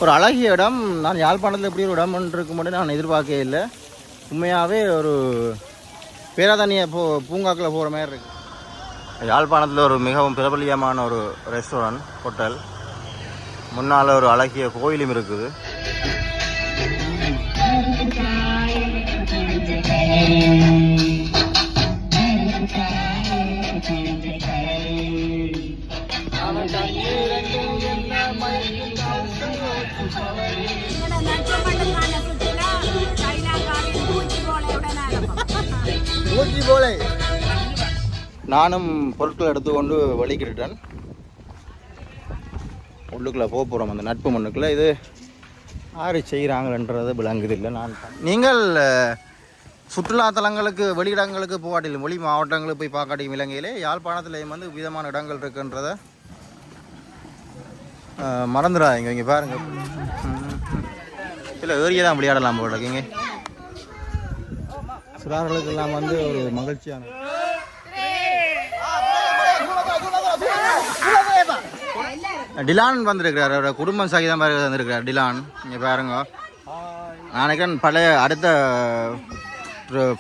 ஒரு அழகிய இடம். நான் யாழ்ப்பாணத்தில் எப்படி ஒரு இடம் இருக்கும் மட்டும் நான் எதிர்பார்க்கவே இல்லை. உண்மையாகவே ஒரு பேராதனிய பூங்காக்கில் போகிற மாதிரி இருக்குது. யாழ்ப்பாணத்தில் ஒரு மிகவும் பிரபலியமான ஒரு ரெஸ்டாரண்ட் ஹோட்டல். முன்னால் ஒரு அழகிய கோயிலும் இருக்குது. நானும் பொருட்களை எடுத்துக்கொண்டு வலிக்கிட்டேன். உள்ளுக்குள்ளே போக போகிறோம் அந்த நட்பு மண்ணுக்குள்ளே. இது யார் செய்கிறாங்கன்றது விளங்குது இல்லை. நீங்கள் சுற்றுலாத்தலங்களுக்கு வெளியிடங்களுக்கு போகாட்டிலும் வெளி மாவட்டங்களுக்கு போய் பார்க்காட்டியும் இலங்கையிலே யாழ்ப்பாணத்துலேயும் வந்து விதமான இடங்கள் இருக்குன்றதை மறந்துடாதீங்க. இங்கே பாருங்கள், சில ஏரியா தான் விளையாடலாம் போல இருக்குங்க. சிறார்களுக்கெல்லாம் வந்து ஒரு மகிழ்ச்சியான டிலான் வந்திருக்கிறார். அவரோட குடும்பம் சகிதம் வந்திருக்கிறார் டிலான். இங்கே பாருங்க, நாளைக்கு பழைய அடுத்த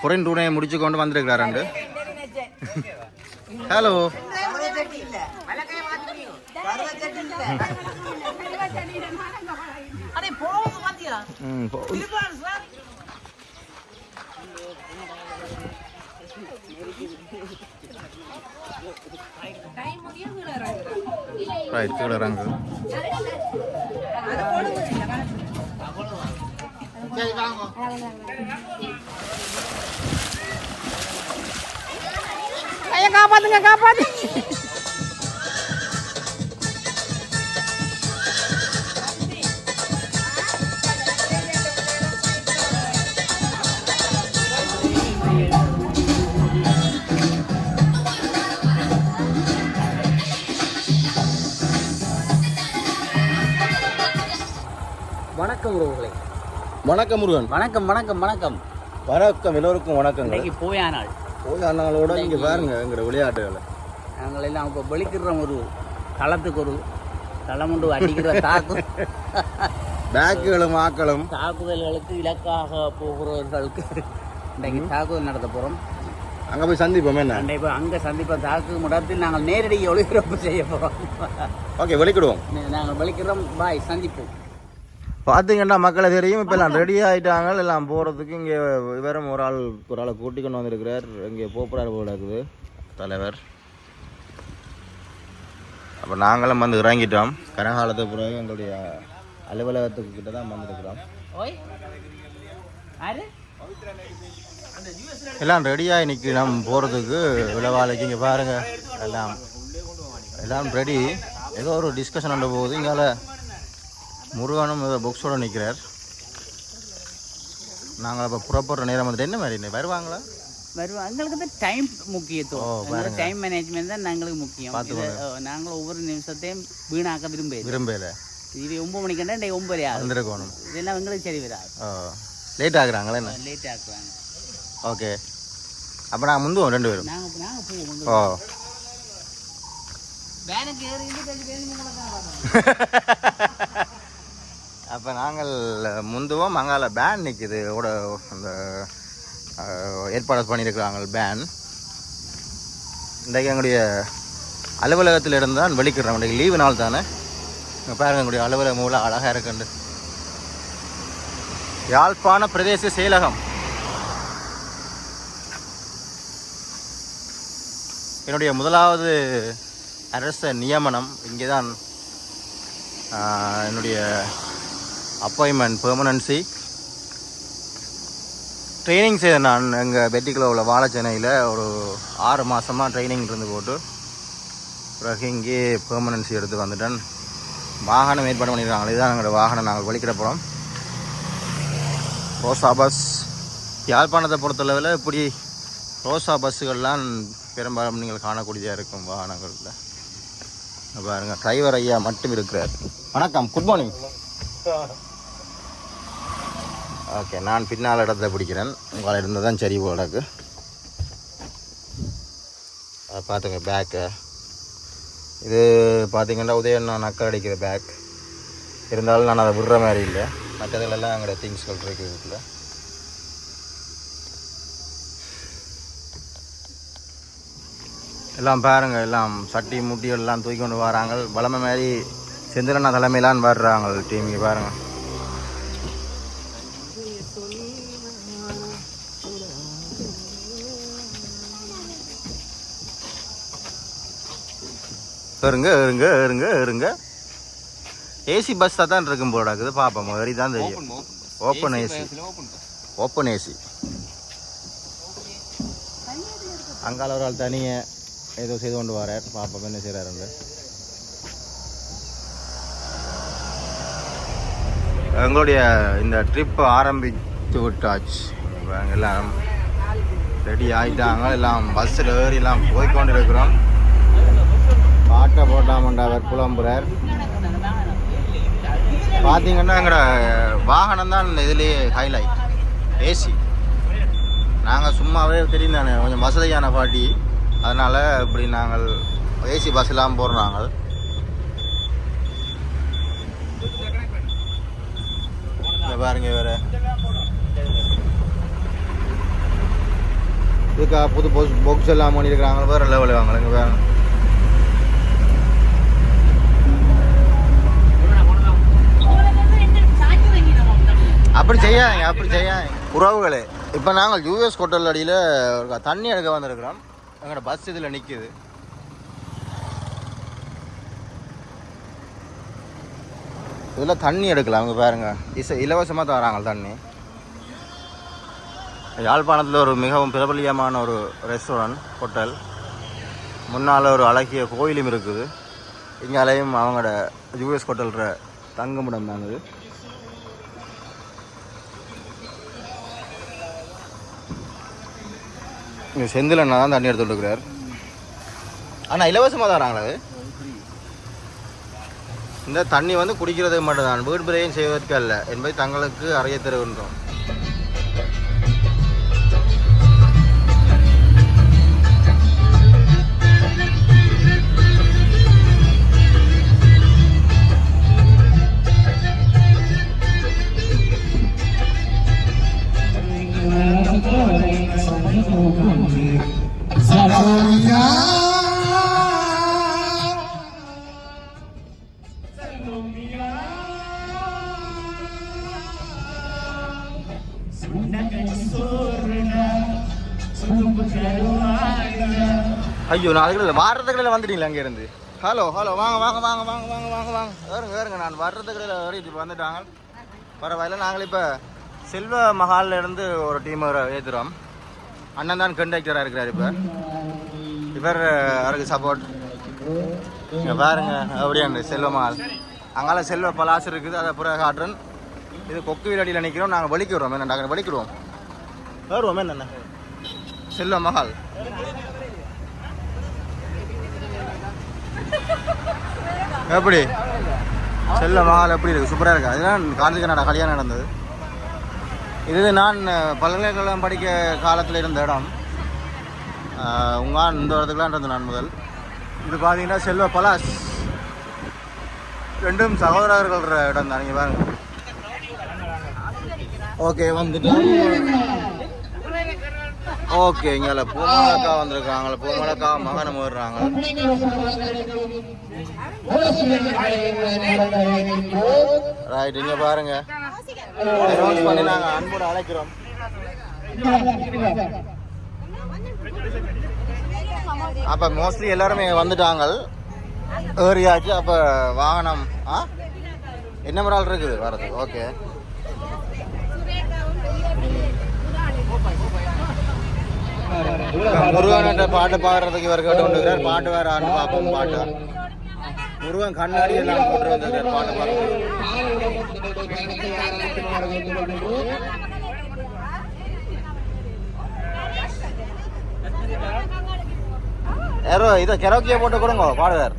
பொறின் டூனையை முடிச்சு கொண்டு வந்திருக்கிறார். ரெண்டு ஹலோ ரைட் கீழே இறங்கு. காப்பாத்துங்க காப்பாத்து. வணக்கம் உறவுகளே. வணக்கம் முருகன். வணக்கம் வணக்கம் வணக்கம் வணக்கம் எல்லோருக்கும் வணக்கம். இன்னைக்கு போயானாளோட இங்கே பாருங்க எங்கிற விளையாட்டுகளை நாங்கள் எல்லாம் இப்போ வெளிக்கிற ஒரு களத்துக்கு ஒரு களமுண்டு அடிக்கிற தாக்கு பேக்குகளும் ஆக்களும் தாக்குதல்களுக்கு இலக்காக போகிறவர்களுக்கு இன்றைக்கு தாக்குதல் நடத்த போகிறோம். அங்கே போய் சந்திப்போம். என்ன கண்டிப்பாக அங்கே சந்திப்போம். தாக்கு இடத்தில் நாங்கள் நேரடி ஒளிபரப்பு செய்ய போகிறோம். ஓகே, வெளிக்கிடுவோம். நாங்கள் வெளிக்கிறோம். பாய், சந்திப்போம். பார்த்தீங்கன்னா மக்களை தெரியும். இப்போ எல்லாம் ரெடி ஆகிட்டாங்க எல்லாம் போகிறதுக்கு. இங்கே வேறும் ஒரு ஆளை கூட்டி கொண்டு வந்திருக்கிறார். இங்கே போகிறார் போல இருக்குது தலைவர். அப்போ நாங்களும் வந்து இறங்கிட்டோம். கனகாலத்து பிறகு எங்களுடைய அலுவலகத்துக்கு கிட்ட தான் வந்துருக்கிறோம். எல்லாம் ரெடியாகி நிற்கணும் போகிறதுக்கு விழாவாளைக்கு. இங்கே பாருங்கள், எல்லாம் ரெடி. ஏதோ ஒரு டிஸ்கஷன் பண்ண போகுது. இங்கால முருகனும் புக்ஸோடு நிற்கிறார். நாங்கள் இப்போ புறப்படுற நேரம் வந்துட்டு என்ன மாதிரி வருவாங்களா? எங்களுக்கு தான் டைம் முக்கியத்துவம். டைம் மேனேஜ்மெண்ட் தான் எங்களுக்கு முக்கியம். நாங்கள் ஒவ்வொரு நிமிஷத்தையும் வீணாக்க விரும்பல. இது 9 மணிக்கு 9 வந்துருக்கணும். இதெல்லாம் எங்களுக்கு சரி வராது. லேட் ஆகுறாங்களா? என்ன லேட் ஆக்குறாங்க. ஓகே, அப்போ நாங்கள் முந்துவோம் 2 பேரும். நாங்கள் போவோம். ஓ, அப்போ நாங்கள் முந்துவோம். அங்கால பேன் நிற்குது. அந்த ஏற்பாடு பண்ணியிருக்கிறாங்க பேன். இன்றைக்கு எங்களுடைய அலுவலகத்தில் இருந்தால் வெளிக்கிடுறோம். இன்றைக்கு லீவு நாள் தானே. பாருங்க, எங்களுடைய அலுவலகம் மூலம் அழகாக இருக்குண்டு. யாழ்ப்பாண பிரதேச செயலகம். என்னுடைய முதலாவது அரச நியமனம் இங்கே தான். என்னுடைய அப்பாயின்மெண்ட் பெர்மனன்சி ட்ரைனிங் செய்தேன் நான். எங்கள் பெட்டிக்குள்ள உள்ள வாழச்சென்னையில் ஒரு 6 மாதமாக ட்ரைனிங் இருந்து போட்டு பிறகு இங்கே பெர்மனன்சி எடுத்து வந்துட்டேன். வாகனம் ஏற்பாடு பண்ணியிருக்காங்க. இதுதான் எங்களோட வாகனம். நாங்கள் வலிக்கிற போகிறோம். ரோசா பஸ். யாழ்ப்பாணத்தை பொறுத்தளவில் இப்படி ரோசா பஸ்ஸுகள்லாம் பெரும்பாலும் நீங்கள் காணக்கூடியதாக இருக்கும் வாகனங்களில். பாருங்கள், டிரைவர் ஐயா மட்டும் இருக்கிறார். வணக்கம், குட் மார்னிங். ஓகே, நான் பின்னால் இடத்த பிடிக்கிறேன். உங்களை இருந்தால் தான் சரி போலக்கு. அதை பார்த்துங்க பேக்கு. இது பார்த்திங்கன்னா உதயண்ணா நக்கல் அடிக்கிற பேக். இருந்தாலும் நான் அதை விடுற மாதிரி இல்லை. மற்றதுகளெல்லாம் எங்களோட திங்ஸ்கள் இருக்கு வீட்டில். எல்லாம் பாருங்கள், எல்லாம் சட்டி முட்டிகள் எல்லாம் தூக்கி கொண்டு வராங்க. வளமை மாதிரி செந்திலண்ணா தலைமையிலான்னு வர்றாங்க டீமுக்கு பாருங்கள். இருங்க ஏசி பஸ்ஸாக தான் இருக்கும் போல இருக்குது. பார்ப்போம், வரி தான் தெரியும். Open AC. அங்கால ஒரு ஆள் தனியை ஏதோ செய்து கொண்டு வரார். பார்ப்போம் என்ன செய்கிறாருங்க. எங்களுடைய இந்த ட்ரிப் ஆரம்பித்து விட்டாச்சு. எல்லாம் ரெடி ஆகிட்டாங்க. எல்லாம் பஸ்ஸில் ஏறி எல்லாம் போய்கொண்டு இருக்கிறோம். பாட்டை போட்டாமண்டா அவர் புலம்புறார். பார்த்தீங்கன்னா எங்களோட வாகனம் தான் இந்த இதுலேயே ஹைலைட், ஏசி. நாங்கள் சும்மாவே தெரியும் தானே கொஞ்சம் வசதியான பாட்டி, அதனால் இப்படி நாங்கள் ஏசி பஸ் எல்லாம் போகிறோம். நாங்கள் பாருங்க வேறு இதுக்கா புது பாக்ஸ் எல்லாம் பண்ணியிருக்கிறாங்க. வேறு லெவலில் வாங்கலைங்க. வேறு அப்படி செய்யாங்க. உறவுகளே, இப்போ நாங்கள் யூஎஸ் ஹோட்டல் அடியில் தண்ணி எடுக்க வந்திருக்கிறோம். எங்களோட பஸ் இதில் நிற்குது. இதில் தண்ணி எடுக்கலாம். அவங்க பாருங்க, இலவசமாக தராங்க தண்ணி. யாழ்ப்பாணத்தில் ஒரு மிகவும் பிரபலியமான ஒரு ரெஸ்டாரண்ட் ஹோட்டல். முன்னால் ஒரு அழகிய கோயிலும் இருக்குது. இங்காலையும் அவங்களோட யூஎஸ் ஹோட்டல்ற தங்குமிடம் தான் இது. இங்கே செந்திலண்ணா தான் தண்ணி எடுத்துகிட்டு இருக்கிறார். ஆனால் இலவசமாக தராங்களா அது? இந்த தண்ணி வந்து குடிக்கிறதுக்கு மட்டும்தான், வீடு பிரையும் செய்வதற்கு அல்ல என்பதை தங்களுக்கு அறிய தருகின்றோம். ஐயோ, நான் அதுக்குள்ள வாரத்துக்கடையில் வந்துட்டீங்களா அங்கேருந்து? ஹலோ வாங்க. நான் வர்றதுக்கடையில் வரைக்கும் இப்போ வந்துட்டாங்க. பரவாயில்ல. நாங்கள் இப்போ செல்வ மஹாலில் இருந்து ஒரு டீம் ஏற்றுறோம். அண்ணன் தான் கண்டக்டராக இருக்கிறார். இவர் அவருக்கு சப்போர்ட். இங்கே பாருங்க, அப்படியே செல்வ மஹால். அங்கால செல்வ பலாசு இருக்குது. அதை புற காட்டுறன். இது கொக்கு வீரடியில் நிற்கிறோம். நாங்கள் வலிக்கிறோம். என்ன நாங்கள் வலிக்கிறோம். வருவோம். என்னென்ன செல்வ மஹால் எப்படி செல்ல மஹால் எப்படி இருக்குது? சூப்பராக இருக்குது. அதுதான் காஞ்சிகனடா கல்யாணம் நடந்தது. இது நான் பல்கலைக்கழகம் படிக்க காலத்தில் இருந்த இடம். உங்கள் இந்த இடத்துக்குலாம் இருந்தது நான் முதல். இது பார்த்தீங்கன்னா செல்வ பலாஸ். ரெண்டும் சகோதரர்கள் இடம் தான். நீங்கள் பாருங்க. ஓகே, வந்துட்டு ஓகே. இங்கே பூமலக்கா வந்திருக்காங்க. பூமலக்கா மகனம் வர்றாங்க. ரைட், இங்கே பாருங்க. பண்ணி நாங்கள் அன்போடு அழைக்கிறோம். அப்போ மோஸ்ட்லி எல்லாருமே வந்துட்டாங்க, ஏறியாச்சு. அப்போ வாகனம் என்ன மாதிரி ஆள் இருக்குது வரது? ஓகே. முருகன் பாட்டு பாடுறதுக்கு இவர் கேட்டு கொண்டிருக்கிறார். பாட்டு வேற ஆண்டு பார்ப்போம். பாட்டு முருகன் கண்ணாடி எல்லாம் போட்டு வந்திருக்கார். பாட்டு பார்க்க யாரோ இதை கெரோக்கியா போட்டு கொடுங்க பாடுவார்.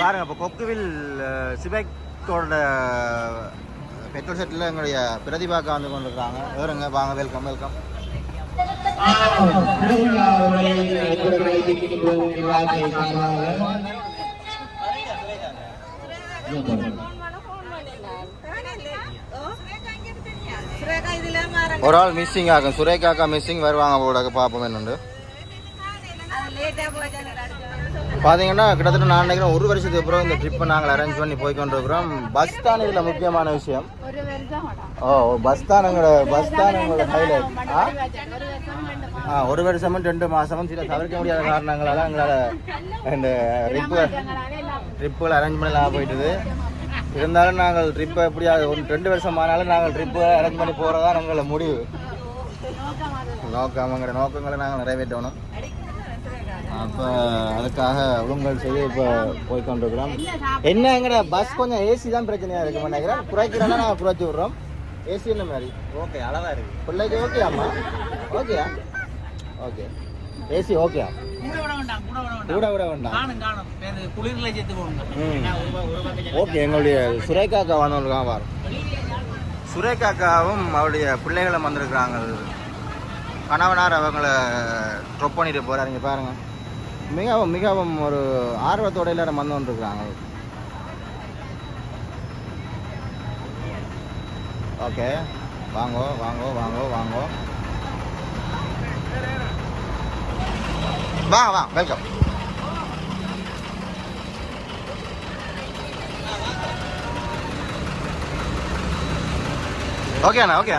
பாருங்க, இப்போ கொக்குவில் சிபெக்டோட பெட்ரோல் செட்டில் எங்களுடைய பிரதிபாக்க வந்து கொண்டிருக்காங்க. வேறுங்க வாங்க. வெல்கம். ஒரு ஆள் மிஸ்ஸிங் ஆகும். சுரேகாக்கா மிஸ்ஸிங் வருவாங்க போட பார்ப்போம் என்னண்டு. பார்த்தீங்கன்னா கிட்டத்தட்ட நான் நினைக்கிறேன் ஒரு வருஷத்துக்கு அப்புறம் இந்த ட்ரிப்பை நாங்கள் அரேஞ்ச் பண்ணி போய்கொண்டிருக்கிறோம். பஸ் தான் இதில் முக்கியமான விஷயம். பஸ் தான் எங்களோட ஹைலைட். ஒரு வருஷமும் 2 மாதமும் சில தவிர்க்க முடியாத காரணங்களால் எங்களால் இந்த ட்ரிப்புகள் அரேஞ்ச் பண்ணலாம் போயிட்டுது. இருந்தாலும் நாங்கள் ட்ரிப்பை எப்படியாவது 2 வருஷம் ஆனாலும் நாங்கள் ட்ரிப்பை அரேஞ்ச் பண்ணி போகிறதா எங்களை முடிவு நோக்கங்கிற நோக்கங்களை நாங்கள் நிறைவேற்றணும். அப்போ அதுக்காக ஒழுங்கல் செய்து இப்போ போய்கொண்டிருக்கிறோம். என்னங்கிற பஸ் கொஞ்சம் ஏசி தான் பிரச்சனையாக இருக்குது நினைக்கிறேன். குறைக்கிறோன்னா நாங்கள் குறைச்சி விட்றோம். ஏசி என்ன மாதிரி ஓகே அழகாக இருக்குது பிள்ளைக்கு. ஓகே அம்மா ஓகேயா? ஓகே ஏசி ஓகேயா? கூட விட வேண்டாம். ஓகே எங்களுடைய சுரேகாக்கா வந்தவங்களுக்காக வரும். சுரேகாக்காவும் அவருடைய பிள்ளைகளும் வந்திருக்கிறாங்க. கணவனார் அவங்கள ட்ரொப் பண்ணிட்டு போகிறாரு. இங்கே பாருங்கள், மிகவும் மிகவும் ஒரு ஆர்வத்தோட எல்லாரும் வந்து கொண்டிருக்கிறாங்க. ஓகே வாங்கோ வாங்கோ வாங்கோ வாங்கோ வா வெல்கம். ஓகே அண்ணா ஓகே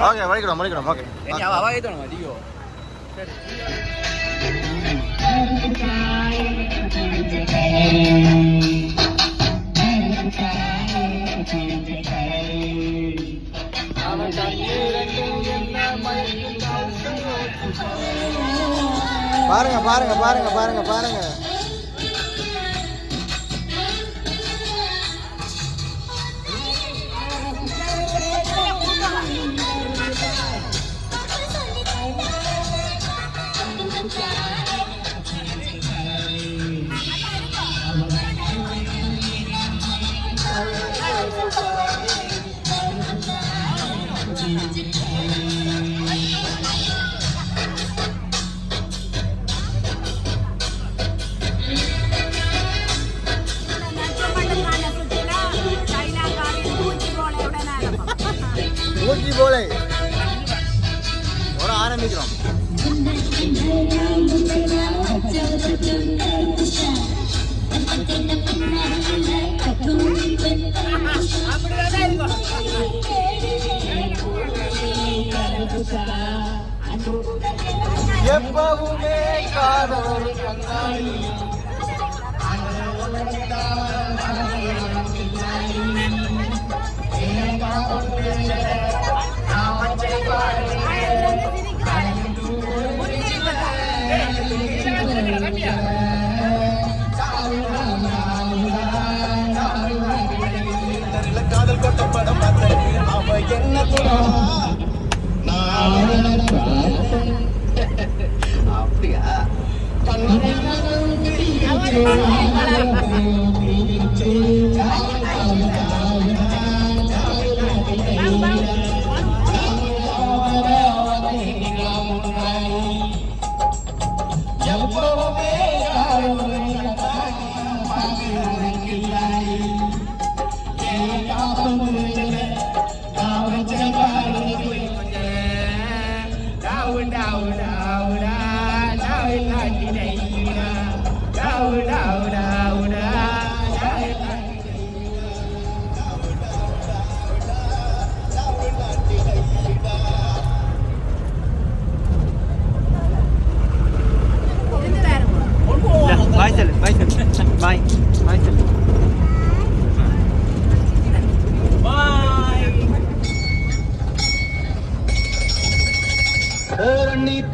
ஓகே மடிக்கணும் ஓகே. பாருங்க பாருங்க பாருங்க பாருங்க பாருங்க. ஊட்டி போலே ஒரு ஆரம்பிக்கிறோம். எப்பவுமே காதல் கண்ணாடி காதல் கொட்ட படம் அவ என்ன அப்படியா?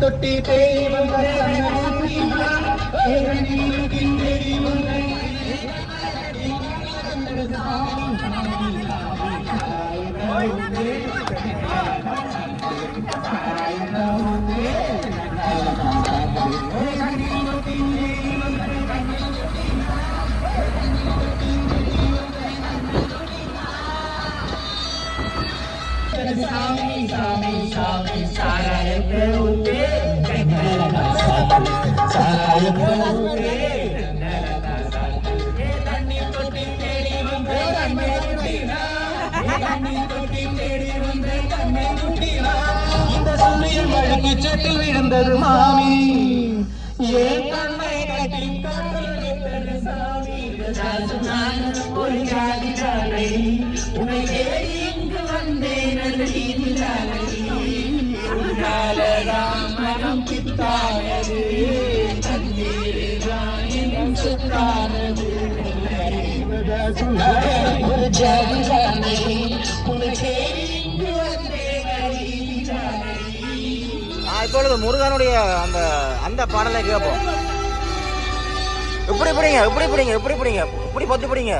தொட்டி இந்த சூரியன் மழைக்கு சட்டி விழுந்தது மாமி ஏன் கண்ணை கட்டி காத்தது சாமி ஒரு ஜாதி ஜாலை உன்னை தேடி இங்கு வந்தேன் அது நீதி ஜாலை மனம் பித்தானது தண்ணீர் சுத்தானது ஒரு ஜாதி ஜாலை உன்னை தேடி இங்கு வந்தேன் இப்பொழுது முருகனுடைய அந்த அந்த பாடலை கேட்போம். இப்படி பிடிங்க இப்படி பிடிங்க இப்படி பிடிங்க இப்படி பொத்தி பிடிங்க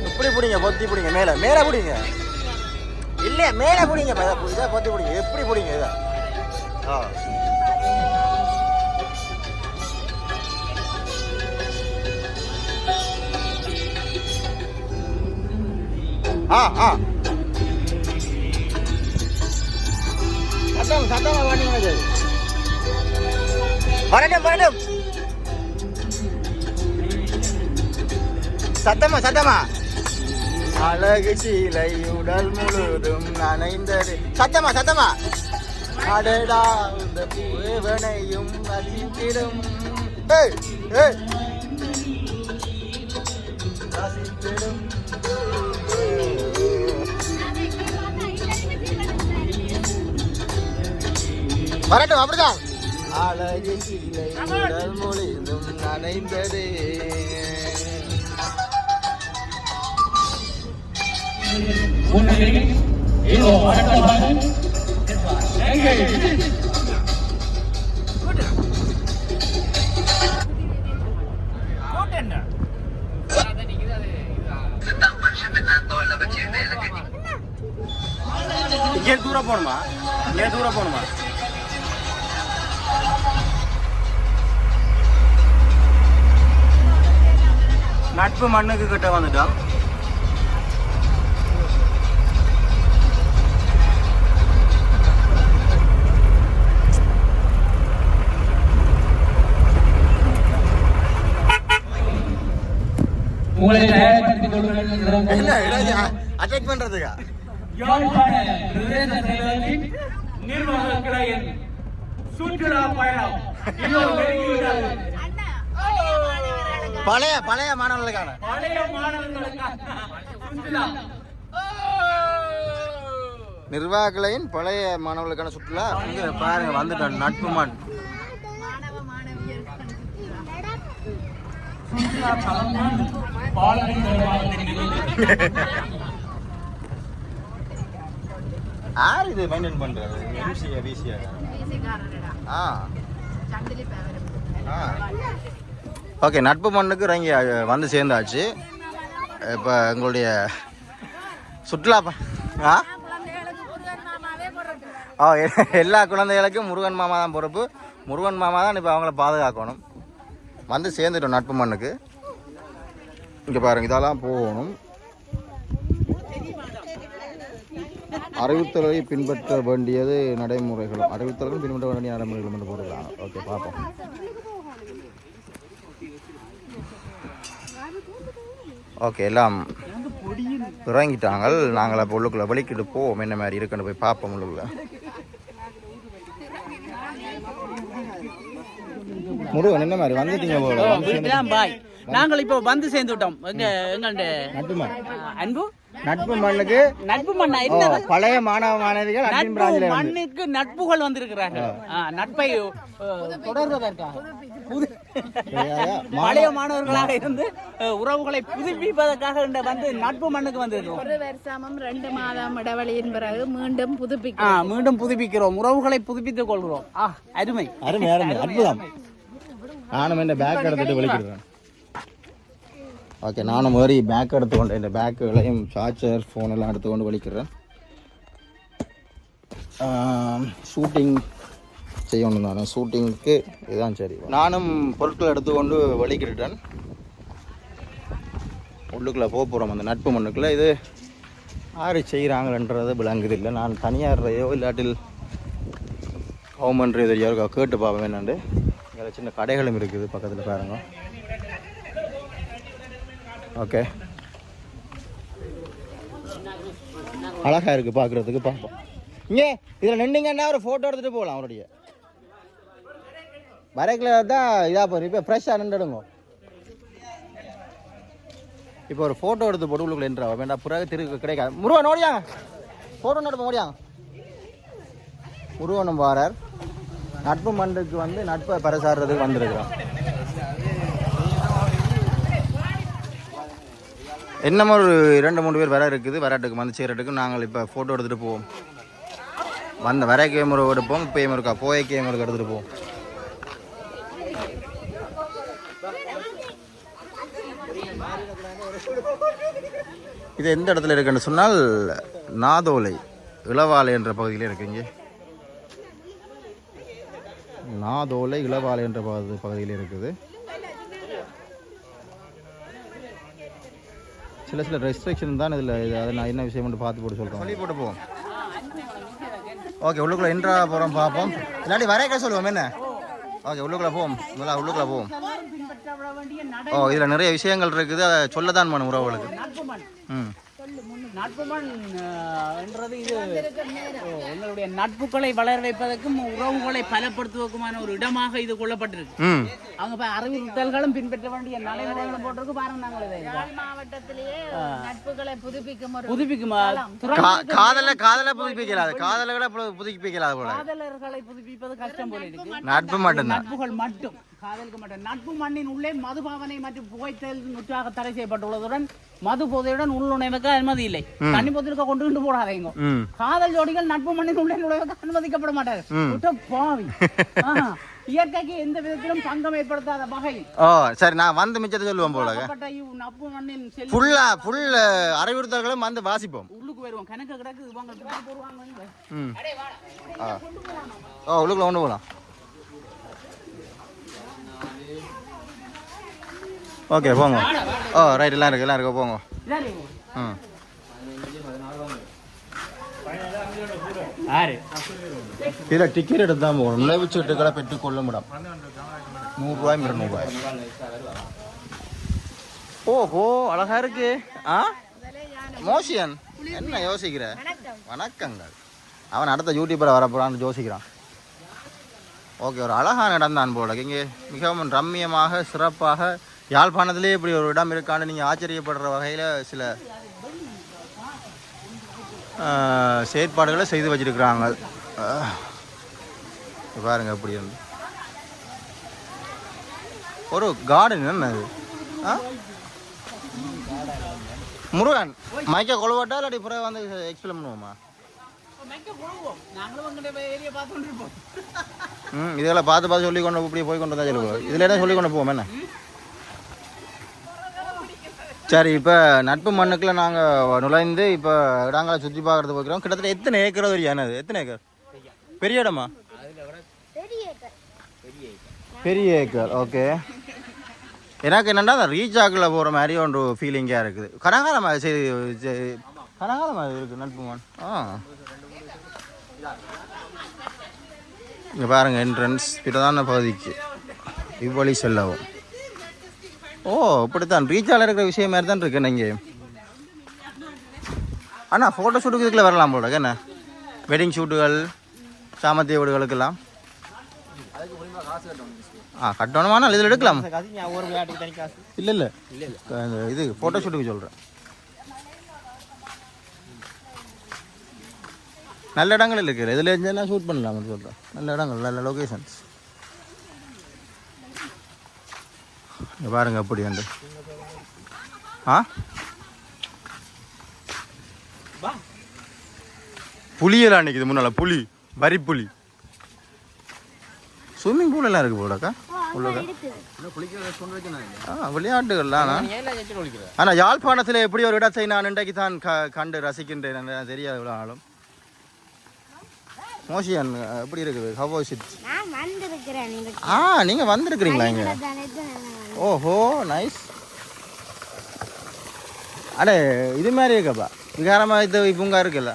இப்படி பிடிங்க பொத்தி பிடிங்க மேலே மேலே பிடிங்க இல்லையா மேலே பிடிங்க இதை பொத்தி பிடிங்க எப்படி பிடிங்க இதை சத்தமா வாட்டிங்க வரட்டும் வரட்டும் சத்தமா அழகு சீலை உடல் முழுதும் நனைந்தது சத்தமா அடடா இந்த பூவனையும் ரசித்திடும் ரசித்திடும் வரட்டும் அப்படிதான் அழகு சீலை உடல் முழுதும் நனைந்தது இங்கே தூரம் போகணுமா நட்பு மண்ணுக்கு கிட்ட வந்துட்டோம். உங்களை தயார்படுத்திக் கொள்வதற்கு அட்டாக் பண்றதுக்கா நிர்வாக கிளையின் சுற்றுலா பயணம் பழைய மாணவர்களுக்கான நிர்வாக கிளையின் பழைய மாணவர்களுக்கான சுற்றுலா இங்க பாருங்க வந்துட்டோம். நட்பு மண் யார் இது மெயின்டைன் பண்றது? ஓகே நட்பு மண்ணுக்கு இறங்கி வந்து சேர்ந்தாச்சு. இப்போ எங்களுடைய சுற்றுலா எல்லா குழந்தைகளுக்கும் முருகன் மாமா தான் பொறுப்பு. முருகன் மாமா தான் இப்போ அவங்கள பாதுகாக்கணும். வந்து சேர்ந்துட்டோம் நட்பு மண்ணுக்கு. இங்கே பாருங்க இதெல்லாம் போகணும். அறிவுத்தலை பின்பற்ற வேண்டியது நடைமுறைகளும் அறிவுத்தலும் பின்பற்ற வேண்டிய நடைமுறைகளும் என்று போடுறாங்க. ஓகே பார்ப்போம். ஓகே எல்லாம் இறங்கிட்டாங்க. நாங்கள் அப்போ உள்ளுக்குள்ளே வெளிக்கிட்டு போவோம். என்ன மாதிரி இருக்குன்னு போய் பார்ப்போம். உள்ளுக்குள்ள முருகன் என்ன மாதிரி வந்துட்டீங்க போல. பாய் நாங்கள் இப்போ வந்து சேர்ந்துட்டோம். அன்பு நட்பு மண்ணுக்கு நட்பு மண்ணா என்ன பழைய மாணவ மாணவிகள் மண்ணுக்கு நட்புகள் வந்திருக்கிறார்கள். நட்பை தொடர்வதற்காக பழைய மாணவர்களாக இருந்து உறவுகளை புதுப்பிப்பதற்காக வந்து நட்பு மண்ணுக்கு வந்திருக்கிறோம். ஒரு வருஷமும் 2 மாதம் இடைவெளியின் பிறகு மீண்டும் புதுப்பிக்கிறோம். உறவுகளை புதுப்பித்துக் கொள்கிறோம். அருமை அருமை அருமை அற்புதம். நானும் இந்த பேக் எடுத்துட்டு வெளிக்கிடுறேன். ஓகே நானும் மாதிரி பேக் எடுத்துக்கொண்டு இந்த பேக்குகளையும் சார்ஜர் ஃபோன் எல்லாம் எடுத்துக்கொண்டு வலிக்கிறேன். ஷூட்டிங் செய்யணும். நான் ஷூட்டிங்க்கு இதுதான் சரி. நானும் பொருட்கள் எடுத்துக்கொண்டு வலிக்கிட்டேன். உள்ளுக்குள்ளே போக போகிறோம் அந்த நட்பு மண்ணுக்குள்ளே. இது யார் செய்கிறாங்கன்றது விளங்குது இல்லை. நான் தனியாரையோ இல்லாட்டில் கவர்மெண்ட் எதிரியோ கேட்டு பார்ப்பேன் என்னண்டு. இங்கே சின்ன கடைகளும் இருக்குது பக்கத்தில் பாருங்க. ஓகே அழகாக இருக்குது பார்க்குறதுக்கு. பார்ப்போம். இங்கே இதில் நின்றுங்கன்னா ஒரு ஃபோட்டோ எடுத்துகிட்டு போகலாம். அவருடைய பைக்கில் தான் இதாக போகிறோம். இப்போ ஃப்ரெஷ்ஷாக நின்றுடுங்க. இப்போ ஒரு ஃபோட்டோ எடுத்து போட்டு உள்ளுக்குள்ள நின்றா வேண்டாம். பிறகு திரு கிடைக்காது. முருகன் ஓடியாங்க, ஃபோட்டோ எடுப்போம். ஓடியாங்க. முருகனும் வாரார். நட்பு மண்டுக்கு வந்து நட்பை பரிசாடுறதுக்கு வந்துருக்குறோம். என்னமோ ஒரு 2-3 பேர் வர இருக்குது. வராட்டுக்கு வந்து சேரட்டுக்கு நாங்கள் இப்போ ஃபோட்டோ எடுத்துகிட்டு போவோம். வந்த வர கேமரா எடுப்போம். இப்போ இருக்கா போய கேமரா எடுத்துகிட்டு போவோம். இது எந்த இடத்துல இருக்குன்னு சொன்னால் நாதோலை இளவாலை என்ற பகுதியில் இருக்குங்க. நாதோலை இளவாலை என்ற பகுதியில் இருக்குது. சில ரெஸ்ட்ரிக்ஷன் தான் இதில். அதை நான் என்ன விஷயம் மட்டும் பார்த்து போட்டு சொல்கிறேன். சொல்லி போட்டு போவோம். ஓகே, உள்ளுக்குள்ளே என்ட்ரா போகிறோம், பார்ப்போம். இல்லாட்டி வரைக்க சொல்லுவோம் என்ன. ஓகே, உள்ளுக்குள்ளே போவோம். முதல்ல உள்ளுக்குள்ளே போவோம். ஓ, இதில் நிறைய விஷயங்கள் இருக்குது. அதை சொல்ல தான் பண்ணும் உறவுகளுக்கு. ம், நட்புமன் என்றது இது எங்களுடைய நட்புகளை வளர வைப்பதற்கும் உறவுகளை பலப்படுத்துவதற்குமான ஒரு இடமாக இது கொள்ளப்பட்டிருக்கு. அவங்க அறிவுறுத்தல்களும் பின்பற்ற வேண்டிய நடைமுறைகளும் போட்டிருக்கு. பாருங்க, நாங்கள் மாவட்டத்திலேயே நட்புகளை புதுப்பிக்கும் காதலை புதுப்பிக்கலாது. காதல்களை புதுப்பிக்கலாது போல. காதலர்களை புதுப்பிப்பது கஷ்டம் போல இருக்கு. நட்பு மட்டும், நட்புகள் மட்டும், காதலுக்கு மட்டும். நட்பு மண்ணின் உள்ளே மதுபாவனை மற்றும் புகைத்தல் முற்றாக தடை செய்யப்பட்டுள்ளதுடன் மது போதையுடன் உள்நுழைவுக்கு அனுமதி இல்லை. தண்ணி போத்திருக்க கொண்டு போடாதீங்க. காதல் ஜோடிகள் நட்பு மண்ணின் உள்ளே நுழைவுக்கு அனுமதிக்கப்பட மாட்டாரு. பாவி. இயற்கைக்கு எந்த விதத்திலும் பங்கம் ஏற்படுத்தாத வகையில். ஓ சரி, நான் வந்து மிச்சத்தை சொல்லுவோம் போல. நட்பு மண்ணின் ஃபுல் அறிவுறுத்தல்களும் வந்து வாசிப்போம். உள்ளுக்கு வருவோம். கணக்கு கிடக்கு போடுவாங்க. ஓ, உள்ளுக்குள்ள கொண்டு போகலாம். ஓகே, போங்க. ஓ ரைட், எல்லாம் இருக்கு போங்க. ம், இதில் டிக்கெட் எடுத்து தான் போகணும். நுழைவுச்சீட்டுகளை பெற்றுக்கொள்ள முடியும். 100 ரூபாய் 200 ரூபாய். ஓஹோ, அழகா இருக்கு. மோஷியன் என்ன யோசிக்கிற? வணக்கங்கள். அவன் அடுத்த யூடியூபரை வரப்போறான்னு யோசிக்கிறான். ஓகே, ஒரு அழகான இடம் தான் போல. இங்கே மிகவும் ரம்மியமாக சிறப்பாக யாழ்ப்பாணத்திலே இப்படி ஒரு இடம் இருக்கான்னு நீங்கள் ஆச்சரியப்படுற வகையில் சில செயற்பாடுகளை செய்து வச்சிருக்கிறாங்க. பாருங்க எப்படி இருந்து ஒரு கார்டன். என்ன அது? முருகன் மைக்க கொழுவாட்டா இல்லாட்டி பிறகு வந்து எக்ஸ்பிளைன் பண்ணுவோமா? இதெல்லாம் பார்த்து சொல்லி கொண்டு இப்படி போய் கொண்டு தான் சொல்லுவோம். இதில் என்ன சொல்லி கொண்டு போவோம் என்ன? சரி, இப்போ நட்பு மண்ணுக்குள்ள நாங்கள் நுழைந்து இப்போ இடங்களை சுற்றி பார்க்கறது போய்க்கிறோம். கிட்டத்தட்ட எத்தனை ஏக்கர் வரைக்கும்? அது எத்தனை ஏக்கர்? பெரிய இடமா? பெரிய ஏக்கர். ஓகே, எனக்கு என்னென்னா அந்த ரீச் ஆக்கில் போகிற மாதிரி ஒன்று ஃபீலிங்காக இருக்குது. கனகாலமாக கனகாலமாக இருக்குது நட்பு மண். இங்கே பாருங்கள், என்ட்ரன்ஸ் பிரதான பகுதிக்கு இவ்வழி செல்லவும். ஓ, இப்படித்தான் ரீச்சால் இருக்கிற விஷயம் மாதிரி தான் இருக்கு. நீங்கள் அண்ணா ஃபோட்டோ ஷூட்டுக்கு இதுக்குள்ள வரலாம் போல. என்ன வெட்டிங் ஷூட்டுகள், சாமத்திய வீடுகளுக்கெல்லாம் கட்டணுமானால் இதில் எடுக்கலாம். இல்லை இல்லை, இது ஃபோட்டோ ஷூட்டுக்கு சொல்கிறேன். நல்ல இடங்கள் இருக்குது. இதில் இருந்தால் ஷூட் பண்ணலாம்னு சொல்கிறேன். நல்ல இடங்கள், நல்ல லொக்கேஷன்ஸ். பாருங்க அப்படி வந்து புளியெல்லாம் நிற்குது முன்னால. புலி, வரி புலி. ஸ்விம்மிங் பூல் எல்லாம் இருக்கு போலக்கா உள்ளக்கா. விளையாட்டுகள்லாம். ஆனால் யாழ்ப்பாணத்தில் எப்படி ஒரு இடத்தை நான் இன்றைக்கு தான் கண்டு ரசிக்கின்றேன். தெரியாது இவ்வளோ நாளும். மோஷியன் எப்படி இருக்குது? How is it? நீங்கள் வந்திருக்கிறீங்களா இங்கே? ஓஹோ, நைஸ். அடே, இது மாதிரி இருக்கப்பா. விகாரமாக இது பூங்கா இருக்குல்ல.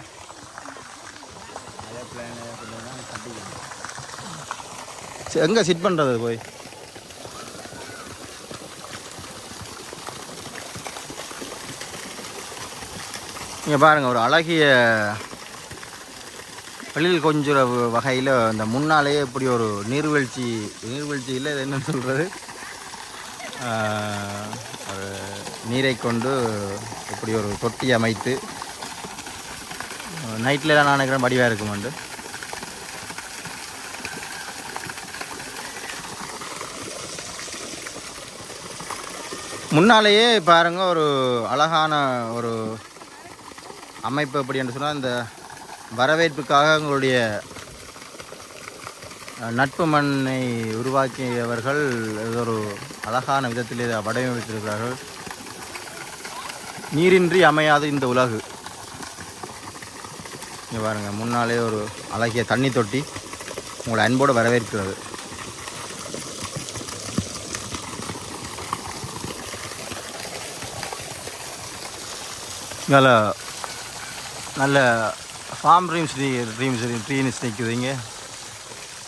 எங்கே சிட் பண்ணுறது போய்? இங்கே பாருங்கள், ஒரு அழகிய வெளியில் கொஞ்சம் வகையில் இந்த முன்னாலேயே இப்படி ஒரு நீர்வீழ்ச்சியில் இது என்னன்னு சொல்கிறது, ஒரு நீரை கொண்டு இப்படி ஒரு தொட்டி அமைத்து நைட்லலாம் நான் நினைக்கிறேன் வடிவாக இருக்குமாண்டு. முன்னாலேயே பாருங்கள் ஒரு அழகான ஒரு அமைப்பு எப்படி என்று சொன்னால், இந்த வரவேற்புக்காக உங்களுடைய நட்பு மண்ணை உருவாக்கியவர்கள் ஒரு அழகான விதத்தில் இதை வடிவமைத்திருக்கிறார்கள். நீரின்றி அமையாது இந்த உலகு. இங்கே பாருங்கள், முன்னாலே ஒரு அழகிய தண்ணி தொட்டி உங்களை அன்போடு வரவேற்கிறது. இதில் நல்ல ஃபார்ம் ட்ரீஸ் நிற்குதுங்க.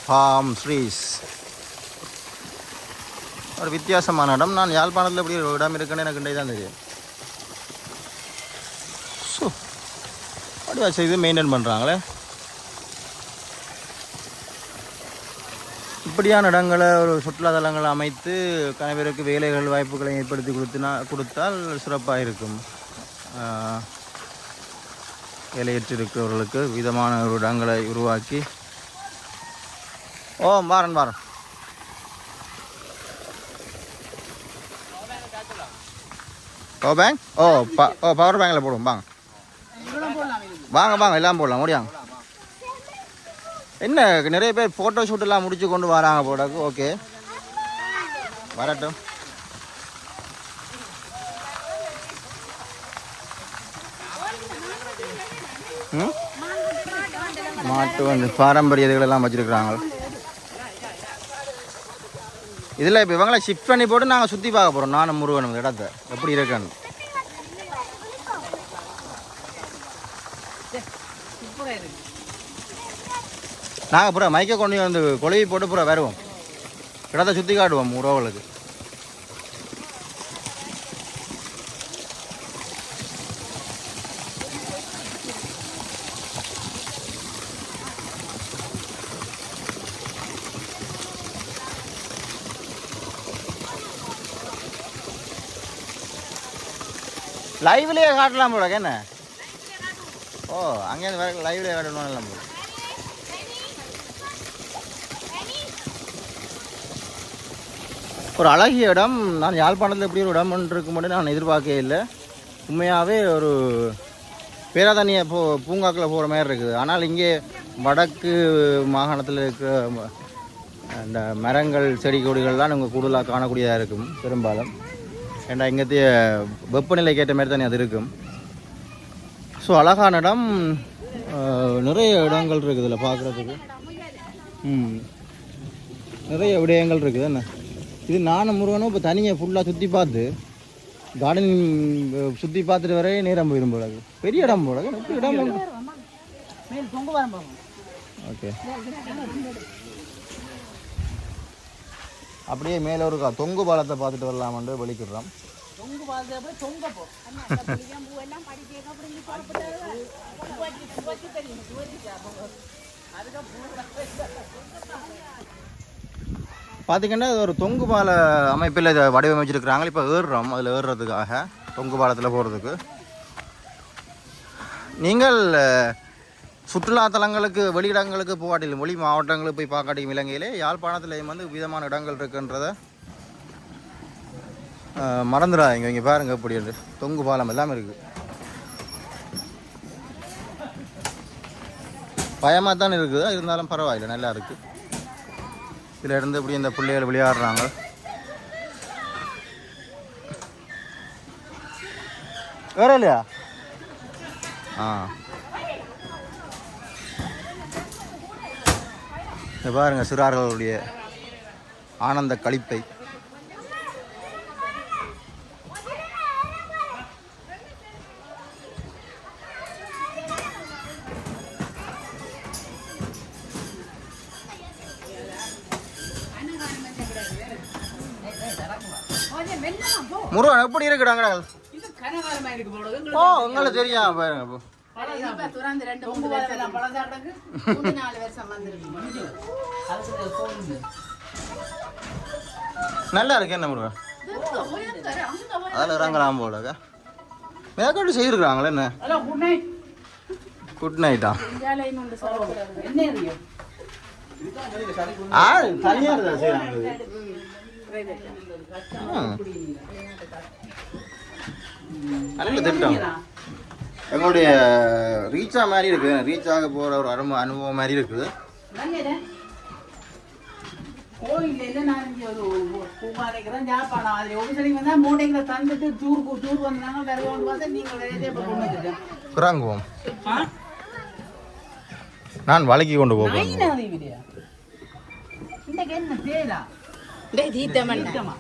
ஃபார்ம் ட்ரீஸ் ஒரு வித்தியாசமான இடம். நான் யாழ்ப்பாணத்தில் எப்படி ஒரு இடம் இருக்குன்னு எனக்கு இன்றைக்கு தான் தெரியும். ஸோ அப்படியா செய்து மெயின்டைன் பண்ணுறாங்களே. இப்படியான இடங்களை ஒரு சுற்றுலாத்தலங்களை அமைத்து கணவருக்கு வேலைகள் வாய்ப்புகளை ஏற்படுத்தி கொடுத்தால் சிறப்பாக இருக்கும். வேலையற்றிருக்கிறவர்களுக்கு விதமான ஒரு இடங்களை உருவாக்கி. வாரன் பேங்க் பவர் பேங்கில் போடுவோம். வாங்க எல்லாம் போடலாம். முடியாங்க. என்ன நிறைய பேர் ஃபோட்டோ ஷூட்டெல்லாம் முடிச்சு கொண்டு வராங்க போடாக்கு. ஓகே, வரட்டும். மாட்டு வந்து பாரம்பரிய இதுகளெல்லாம் வச்சுருக்குறாங்க. இதில் இப்போ இவங்களை ஷிஃப்ட் பண்ணி போட்டு நாங்கள் சுற்றி பார்க்க போகிறோம். நானும் முருகனும் இடத்த எப்படி இருக்கேன்னு. நாங்கள் பூரா மைக்கை கொண்டு வந்து கொழுவி போட்டு பூரா வருவோம். இடத்த சுற்றி காட்டுவோம் உறவுகளுக்கு. லைவ்லேயே காட்டலாம் போட என்ன? அங்கேருந்து வேற லைவ்லேயே காட்டணும் போல. ஒரு அழகிய இடம். நான் யாழ்ப்பாணத்தில் எப்படி ஒரு இடம் இருக்கும் மட்டும் நான் எதிர்பார்க்கவே இல்லை. உண்மையாகவே ஒரு பேராதனிய பூங்காக்கில் போகிற மாதிரி இருக்குது. ஆனால் இங்கே வடக்கு மாகாணத்தில் இருக்கிற அந்த மரங்கள் செடி கொடிகள்லாம் உங்கள் கூடுதலாக காணக்கூடியதாக இருக்கும் பெரும்பாலும். ஏன்னா இங்கத்தைய வெப்பநிலைக்கு ஏற்ற மாதிரி தானே அது இருக்கும். ஸோ அழகான இடம். நிறைய இடங்கள் இருக்குது இதில் பார்க்குறதுக்கு. நிறைய விடயங்கள் இருக்குது. என்ன இது நானும் முருகனும் இப்போ தனியாக ஃபுல்லாக சுற்றி பார்த்து கார்டனிங் சுற்றி பார்த்துட்டு வரையே நேரம் போயிடும் போல. பெரிய இடம் போல. எப்படி இடம்? ஓகே, அப்படியே மேலே ஒரு தொங்கு பாலத்தை பார்த்துட்டு வரலாமன்று வெளிக்கிடுறோம். பார்த்தீங்கன்னா இது ஒரு தொங்கு பால அமைப்பில் இதை வடிவமைச்சிருக்கிறாங்க. இப்போ ஏறுறோம், அதில் ஏறுறதுக்காக தொங்கு பாலத்தில் போகிறதுக்கு. நீங்கள் சுற்றுலாத்தலங்களுக்கு வெளியிடங்களுக்கு போகாட்டிலும் வெளி மாவட்டங்களுக்கு போய் பார்க்காட்டியும் இலங்கையிலே யாழ்ப்பாணத்தில் வந்து விதமான இடங்கள் இருக்குன்றதை மறந்துடாதீங்க. இங்கே பாருங்கள் எப்படி இருக்கு. தொங்கு பாலம் எல்லாமே இருக்குது. பயமாக தான் இருக்குது, இருந்தாலும் பரவாயில்லை, நல்லா இருக்குது. இதில் இருந்து இப்படி இந்த பிள்ளைகள் விளையாடுறாங்க. வேற இல்லையா? பாருங்க சிறார்களுடைய ஆனந்த களிப்பை. முருகன் எப்படி இருக்குடாங்க? கனகாலமா இருக்கு போல. ஓ உங்களுக்கு தெரியும் பாருங்க இப்போ. இப்ப துறந்து 2-3 வருஷம் பழசாட்டக்கு 3-4 வருஷம் வந்திருக்கு. அதுக்கு கோவில் நல்லா இருக்கு என்ன முருகா அங்க அதில் இறங்கலாம் போலக்கா மேற்கொண்டு செய்திருக்கிறாங்களே என்ன ஹலோ குட் நைட். குட் நைட்டா இந்தியால இன்னொன்று சொல்லுறது என்ன இருக்கு? தனியாக தான் செய்கிறாங்க நல்ல திட்டம் எங்களுடைய ரீச்சா மாதிரி இருக்குது ரீச் ஆக போகிற ஒரு அனுபவம் மாதிரி இருக்குது கோயில்ல நான் இங்கே ஒரு பூமாலைக்கிறேன் ஜாப்பானம் அதில் ஒபிசரி வந்தால் மூட்டைகளை தந்துட்டு டூர் வந்தாங்க வருவோம்னு பார்த்தா நீங்கள் நிறைய கொண்டு வந்துட்டேன். குராங்குவோம் நான் வழக்கி கொண்டு போகிறேன் இன்னைக்கு என்ன தேரா தீத்தமண்ணா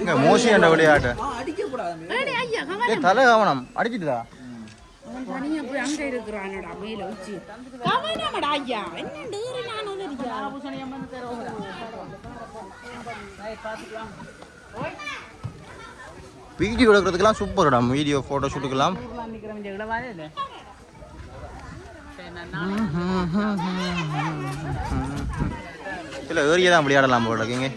இங்கே மோசி என்ற விளையாட்டு அடிக்கக்கூடாது. தலை கவனம் அடிச்சிட்டுதா அவன் தனியா போய் அங்க இருக்கிறானடா மேல உச்சி கவனமடா ஐயா என்ன டேரி நான் உதறியா ஆபூசணியம் வந்து தருவோம். வீடியோ எடுக்கிறதுக்கெல்லாம் சூப்பர் இடம் வீடியோ ஃபோட்டோ ஷூட்டுக்கெல்லாம் நிற்கிறவங்க ஜெகலவாதே இல்லை. இல்லை ஏரியா தான் விளையாடலாம் போல இருக்குங்க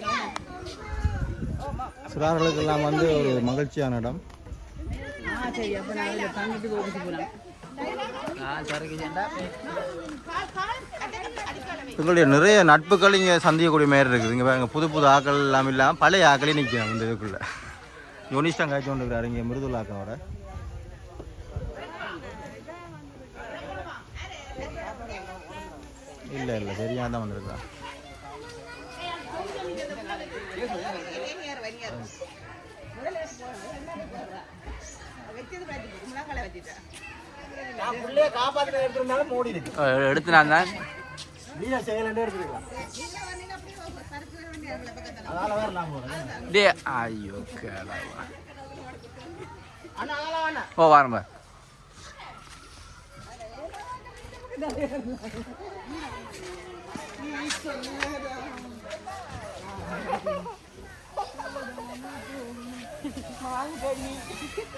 சிறார்களுக்கெல்லாம் வந்து ஒரு மகிழ்ச்சியான இடம் சரி அப்போ நான் அதில் தங்கிட்டு ஓடிச்சு போகிறேன். உங்களுடைய நிறைய நட்புகள் இங்கே சந்திக்கக்கூடிய மாதிரி இருக்குது இங்கே பாருங்க புது புது ஆக்கள் எல்லாம் இல்லாமல் பழைய ஆக்களே நிற்கும் இந்த இதுக்குள்ளே யோனிஷ்டம் காய்ச்சி கொண்டு இருக்கிறாரு இங்கே மிருதுல் ஆக்களோட இல்லை இல்லை சரியாக தான் வந்திருக்கா எடுத்து நான் தான் ஐயோ ஓ வாரம்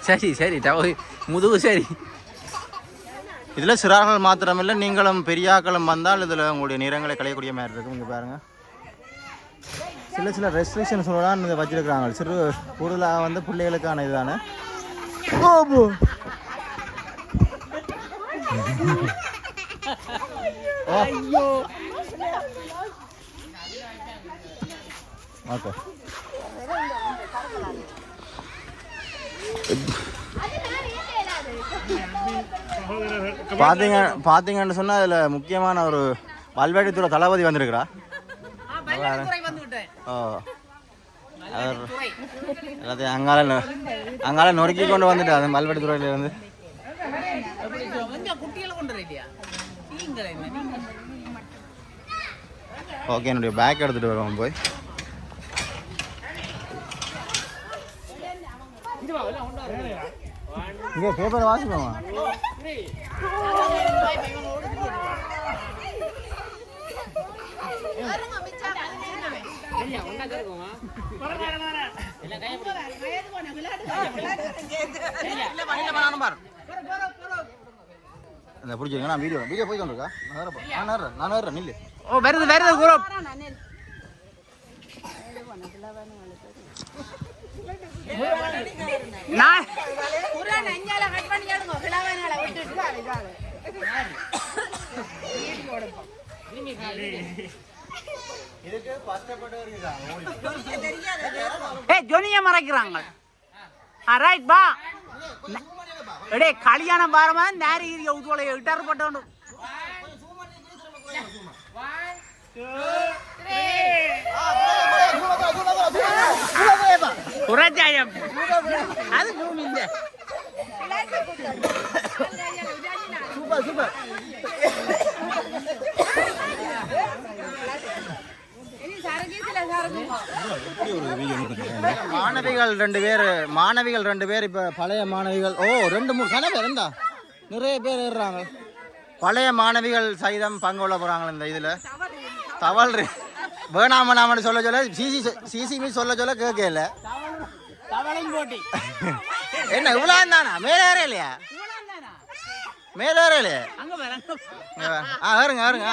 சரி சரி முதுகு சரி இதில் சிறார்கள் மாத்திரமில்லை நீங்களும் பெரியாக்களும் வந்தால் இதில் உங்களுடைய நிறங்களை களையக்கூடிய மாதிரி இருக்கும் இங்கே பாருங்கள் சில ரெஸ்ட்ரிக்ஷன் சொல்லலாம் இதை வச்சுருக்கிறாங்க சிறு கூடுதலாக வந்து பிள்ளைகளுக்கான இதுதானே ஓகே பார்த்தீங்கன்னு சொன்னால் அதில் முக்கியமான ஒரு வல்வேடித்துறை தளபதி வந்திருக்கிறா ஓ எல்லாத்தையும் அங்கால நொறுக்கி கொண்டு வந்துட்டு அது மல்வெடித்துறையில வந்து ஓகே என்னுடைய பேக் எடுத்துகிட்டு வருவோம் போய் இங்கே பேப்பர் வாசிப்போமா பிடிச்சிருங்க நான் வீடியோ போய் கொண்டிருக்கா நான் வேறேன் நில்லு ஓ வருது குரூப் நான் ஜொனிய மறைக்கிறாங்க ரைட் பா எடே கல்யாணம் பாரமா நேரி உதுவலை இட்டார் பட்டோண்டு புறஜாயம் அது ஜூம் இல்ல சூப்பர் மாணவிகள் ரெண்டு பேர் இப்ப பழைய மாணவிகள் 2-3 கணவர் இருந்தா நிறைய பேர் ஏறுறாங்க பழைய மாணவிகள் சைதம் பங்கு கொள்ள போறாங்க இந்த இதுல தவள் வேணாம சொல்ல சிசிமி சொல்ல கேட்கல என்ன இவ்வளோ தானா? மேலே ஏற இல்லையா? மேலே ஏற இல்லையா? ஏறுங்க ஏறுங்க.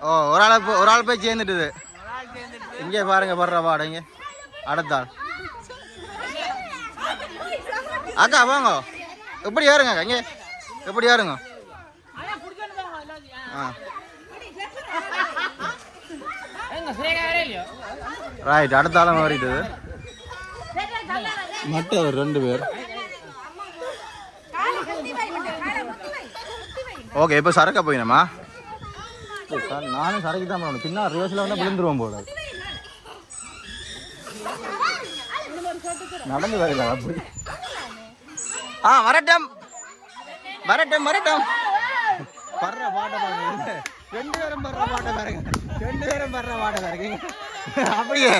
ஓ ஒரு ஆள் போய் சேர்ந்துட்டுது. இங்கே பாருங்க படுற பாடுங்க. அடுத்தாள் அக்கா வாங்க. எப்படி ஏறுங்க அக்கா? இங்கே எப்படி ஏறுங்க? ரைட், அடுத்த ஆளும் மாறிட்டுது. மட்டும் ஒரு 2 பேர். ஓகே, இப்போ சரக்க போயினமா? நானும் சரக்கு தான் பண்ணணும். பின்னா ரிவர்ஸில் வந்தால் விழுந்துருவோம் போல. நடந்து வரல அப்படி. வரட்டும் வரட்டும் வரட்டும். படுற பாட்டை பாருங்க. 2 பேரும் படுற பாட்டை பாருங்க. 2 பேரும் படுற பாட்டை பாருங்க. அப்படியே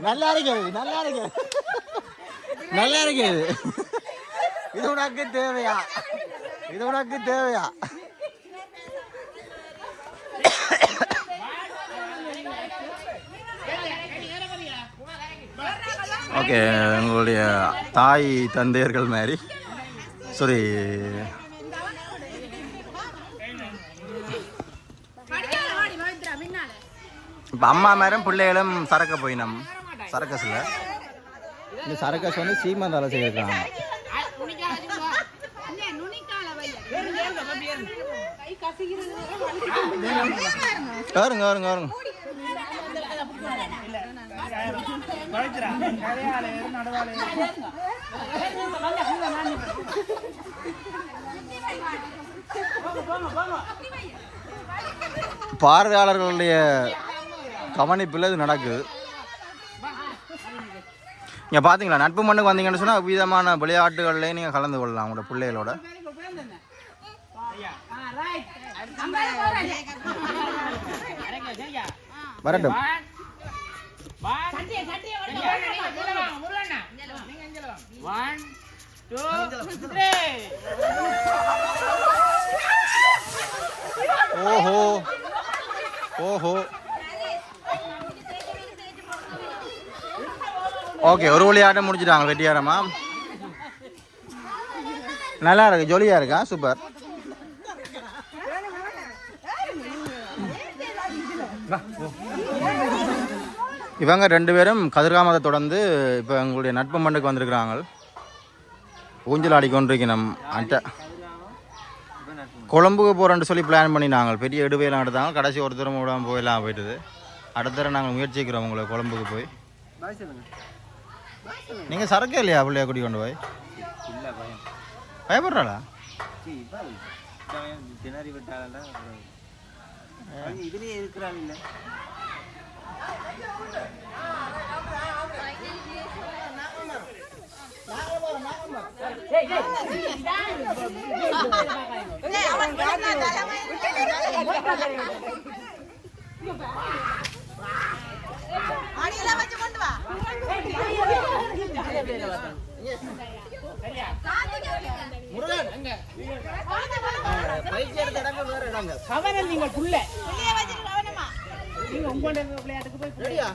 நல்லா இருக்குது, நல்லா இருக்கு, நல்லா இருக்குது. இது உனக்கு தேவையா? இது உனக்கு தேவையா? ஓகே, உங்களுடைய தாய் தந்தையர்கள் மாதிரி சாரி இப்போ அம்மா மேரும் பிள்ளைகளும் சரக்க போயினோம். சரக்கஸில் இந்த சரக்கஸ் வந்து சீமந்தால செய்யிருக்காங்க. வருங்க வருங்க வருங்க. பார்வையாளர்களுடைய கவனிப்பில் இது நடக்குது. இங்கே பார்த்தீங்களா, நட்பு மண்ணுக்கு வந்தீங்கன்னு சொன்னால் விதமான விளையாட்டுகள்லேயே நீங்கள் கலந்து கொள்ளலாம் உங்களோட பிள்ளைகளோட. வரட்டும். ஓஹோ ஓஹோ. ஓகே, ஒரு விளையாட்டம் முடிச்சுட்டாங்க வெற்றியாரமா. நல்லா இருக்கு, ஜொலியா இருக்கா? சூப்பர். இவங்க 2 பேரும் கதிர்காமத்தை தொடர்ந்து இப்போ எங்களுடைய நட்பு மண்டுக்கு வந்திருக்கிறாங்க. ஊஞ்சல் ஆடிக்கொண்டிருக்கணும். அட்ட கொழம்புக்கு போகிறோன்னு சொல்லி பிளான் பண்ணினாங்க. பெரிய இடுவையெல்லாம் எடுத்தாங்க. கடைசி ஒருத்தரும் விடாமல் போயெல்லாம் போயிட்டுது. அடுத்த நாங்கள் முயற்சிக்கிறோம் உங்களை கொழம்புக்கு போய். நீங்கள் சரக்கே இல்லையா பிள்ளையா கூட்டி கொண்டு போய்? பயப்படுறாளா? இதுலேயே இருக்கிறாள் இல்லை. நீங்கள் புள்ள நீங்க உங்களோட விளையாட்டுக்கு போய் புள்ளையா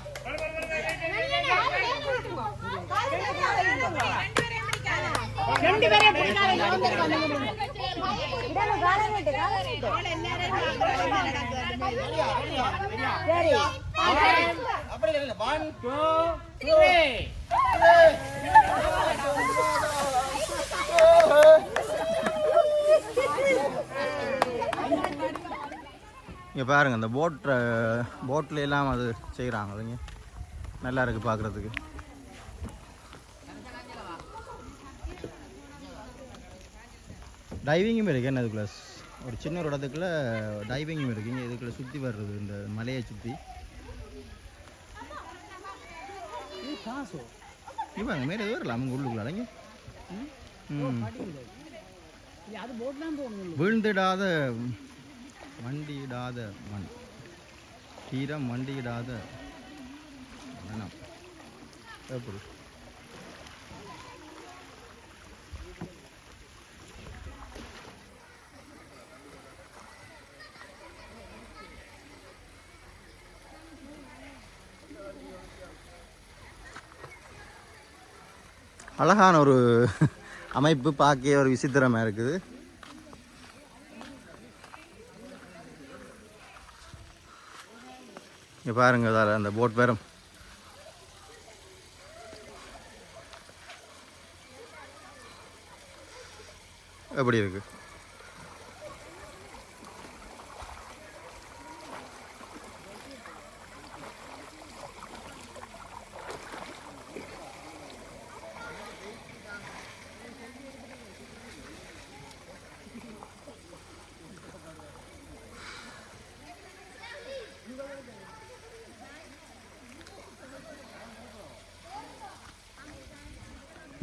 ரெண்டு பேரே இங்கே பாருங்கள், இந்த போட்டில் எல்லாம் அது செய்கிறாங்க. அதுங்க நல்லா இருக்குது பார்க்குறதுக்கு. டைவிங்கும் இருக்குது. என்ன இதுக்குள்ள ஒரு சின்ன ஒரு இடத்துக்குள்ள டைவிங்கும் இருக்குங்க. இதுக்குள்ள சுற்றி வர்றது, இந்த மலையை சுற்றி இப்பாங்க மேலே வரலாம். அவங்க உள்ளுக்குள்ள அடங்க வீழ்ந்திடாத வண்டியிடாத மண், தீரம் வண்டியிடாத மனம். எப்படி அழகான ஒரு அமைப்பு, பார்க்க ஒரு விசித்திரமாக இருக்குது. இங்கே பாருங்க, அதால் அந்த போட் பேரும் எப்படி இருக்கு.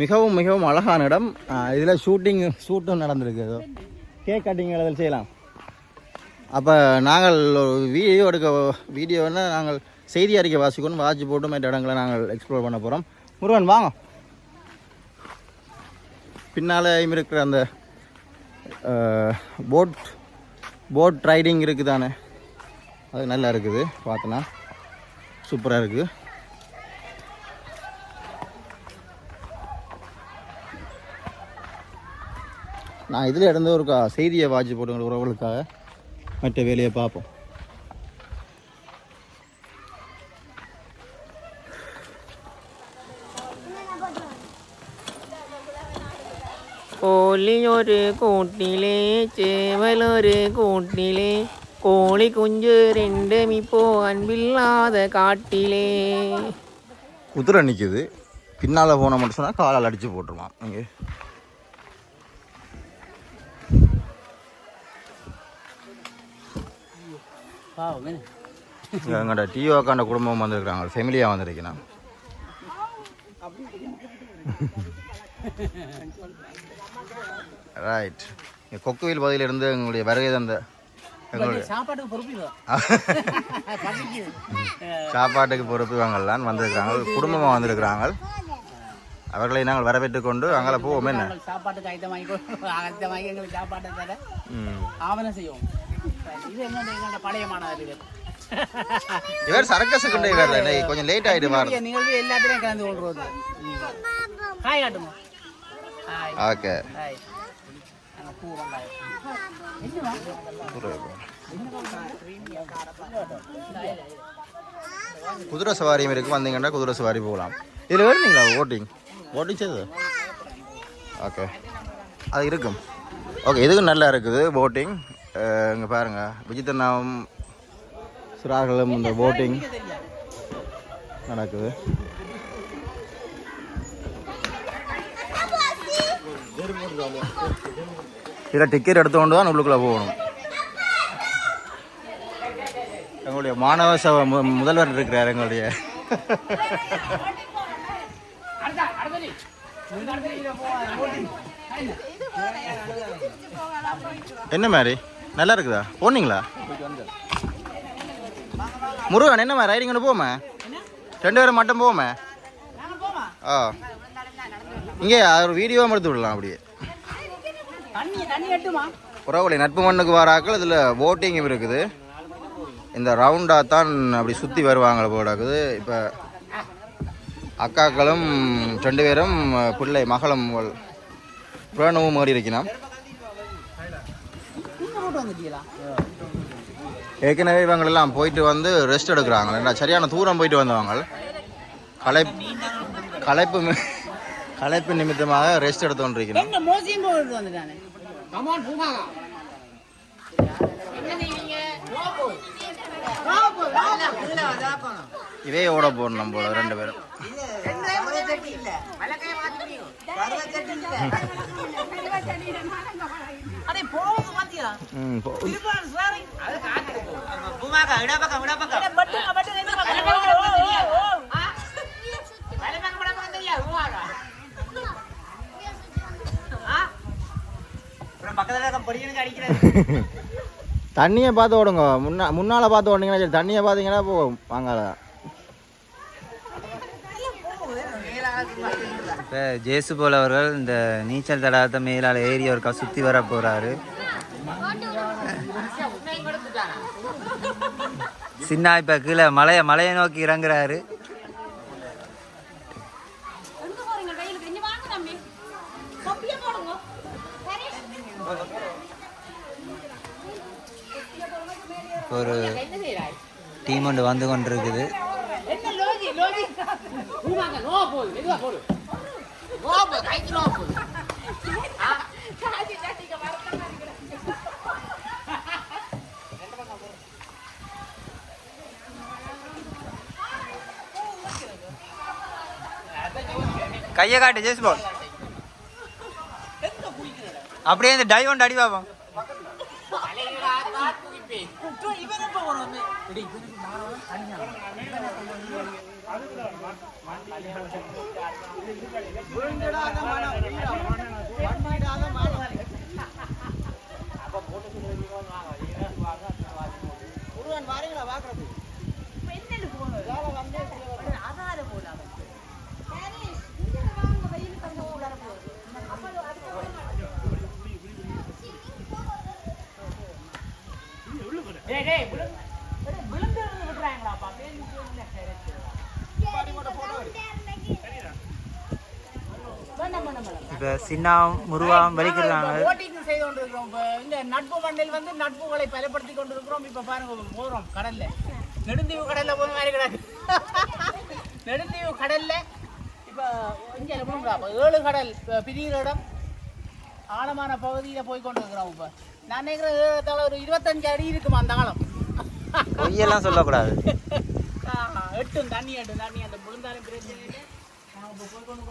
மிகவும் மிகவும் அழகான இடம். இதில் ஷூட்டும் நடந்திருக்கு. ஏதோ கேக் கட்டிங் இதில் செய்யலாம். அப்போ நாங்கள் வீடியோன்னா நாங்கள் செய்தி அறிக்கை வாசிக்கணும், வாட்சி போட்டு மற்ற இடங்களை நாங்கள் எக்ஸ்ப்ளோர் பண்ண போகிறோம். முருகன் வாங்க. பின்னால் இருக்கிற அந்த போட் ரைடிங் இருக்குது தானே, அது நல்லா இருக்குது. பார்த்தோன்னா சூப்பராக இருக்குது. நான் இதில் இருந்து ஒரு செய்தியை வாட்சி போட்டு உறவுகளுக்காக மற்ற வேலையை பார்ப்போம். கோழியொரு கூட்டிலே சேவலொரு கூட்டிலே கோழி குஞ்சு ரெண்டும் இப்போ அன்பில்லாத காட்டிலே. குதிரை நிற்குது, பின்னால் போன மட்டும் சொன்னால் காலால் அடித்து போட்டுருவான். இங்கே எங்கள்ட டிஓக்காண்ட குடும்பம் வந்திருக்கிறாங்க, ஃபேமிலியாக வந்திருக்கேன். ரைட். கொக்குவில் பகுதியிலிருந்து எங்களுடைய வருகை தந்த சாப்பாட்டுக்கு பொறுப்பு இவங்கள்லாம் வந்திருக்கிறாங்க, குடும்பமாக வந்திருக்கிறாங்க. அவர்களை நாங்கள் வரவேற்றுக் கொண்டு அங்கே போவோம். என்ன சாப்பாட்டுக்கு ஆயத்தமாகி எங்களுக்கு சாப்பாட்டை தர ஆவணம் செய்வோம். இது எங்களோட பழைய மாணவர்கள். இவர் சரக்கசுக்குண்டே வரல, கொஞ்சம் லேட் ஆயிட்டு வர நிகழ்வு எல்லாத்தையும் கலந்து கொள்றது. ஹாய் காட்டுமா. ஓகே. குதிரை சவாரியும் இருக்கு, வந்தீங்கன்னா குதிரை சவாரி போகலாம். இதில் வேணுங்களா ஓட்டிங் செய்து? ஓகே, அது இருக்கும். ஓகே, இதுக்கும் நல்லா இருக்குது போட்டிங். இங்கே பாருங்கள், விஜித்தனாவும் சிறார்களும் இந்த போட்டிங் நடக்குது. இதில் டிக்கெட் எடுத்துக்கொண்டு தான் உள்ளுக்குள்ளே போகணும். எங்களுடைய மாணவ சபை முதல்வர் இருக்கிறார் எங்களுடைய. என்ன மாதிரி நல்லா இருக்குதா? போனீங்களா முருகன்? என்ன மாதிரி ரைடிங் ஒன்று போமே, 2 பேரும் மட்டும் போமே. ஆ, இங்கே ஒரு வீடியோ எடுத்து விடலாம். அப்படியே புறவழி நட்பு மண்ணுக்கு வராக்கள் இதில் போட்டிங்கும் இருக்குது. இந்த ரவுண்டாக தான் அப்படி சுற்றி வருவாங்க போடாக்குது. இப்போ அக்காக்களும் 2 பேரும் பிள்ளை மகளும் புராணமும் மாறி இருக்கணும். ஏற்கனவே இவங்களெல்லாம் போயிட்டு வந்து ரெஸ்ட் எடுக்கிறாங்க. ஏன்னா சரியான தூரம் போயிட்டு வந்தவங்க களைப்பு நிமித்தமாக ரெஸ்ட் எடுத்து கொண்டிருக்கிறோம். இதே ஓட போடணும் போல 2 பேரும். தண்ணியை பார்த்து ஓடுங்க. முன்னால பார்த்து ஓடுனீங்கன்னா சரி, தண்ணியை பார்த்தீங்கன்னா போ வாங்காத. இப்போ ஜேசு போல் அவர்கள் இந்த நீச்சல் தடாகத்தை மேலால் ஏறி ஒருக்கா சுற்றி வர போகிறாரு. சின்ன இப்போ கீழே மலையை நோக்கி இறங்குறாரு. ஒரு டீம் ஒன்று வந்து கொண்டிருக்குது. கையை காட்டு ஜெஸ் பால். அப்படியே இந்த டைவ் ஒன்று அடி பார்ப்போம். இப்போ சின்ன முருவாம் வலிக்கிறாங்க. செய்து கொண்டிருக்கிறோம். இப்போ இந்த நட்பு மண்ணில் வந்து நட்புகளை பலப்படுத்தி கொண்டிருக்கிறோம். இப்போ பாருங்க போகிறோம் கடல்ல, நெடுந்தீவு கடல்ல போன மாதிரி கிடக்கு. நெடுந்தீவு கடல்ல இப்போ இங்கே 7 கடல் பிரிகிற இடம் ஆழமான பகுதியில் போய் கொண்டிருக்கிறோம். இப்போ நான் நினைக்கிறேன் ஒரு 25 அடி இருக்குமா அந்த ஆழம். பொய்யெல்லாம் சொல்லக்கூடாது. எட்டும் தண்ணி அந்த முழுந்தாலும் பிரச்சனை இல்லை. நாங்கள் இப்போ போய் கொண்டு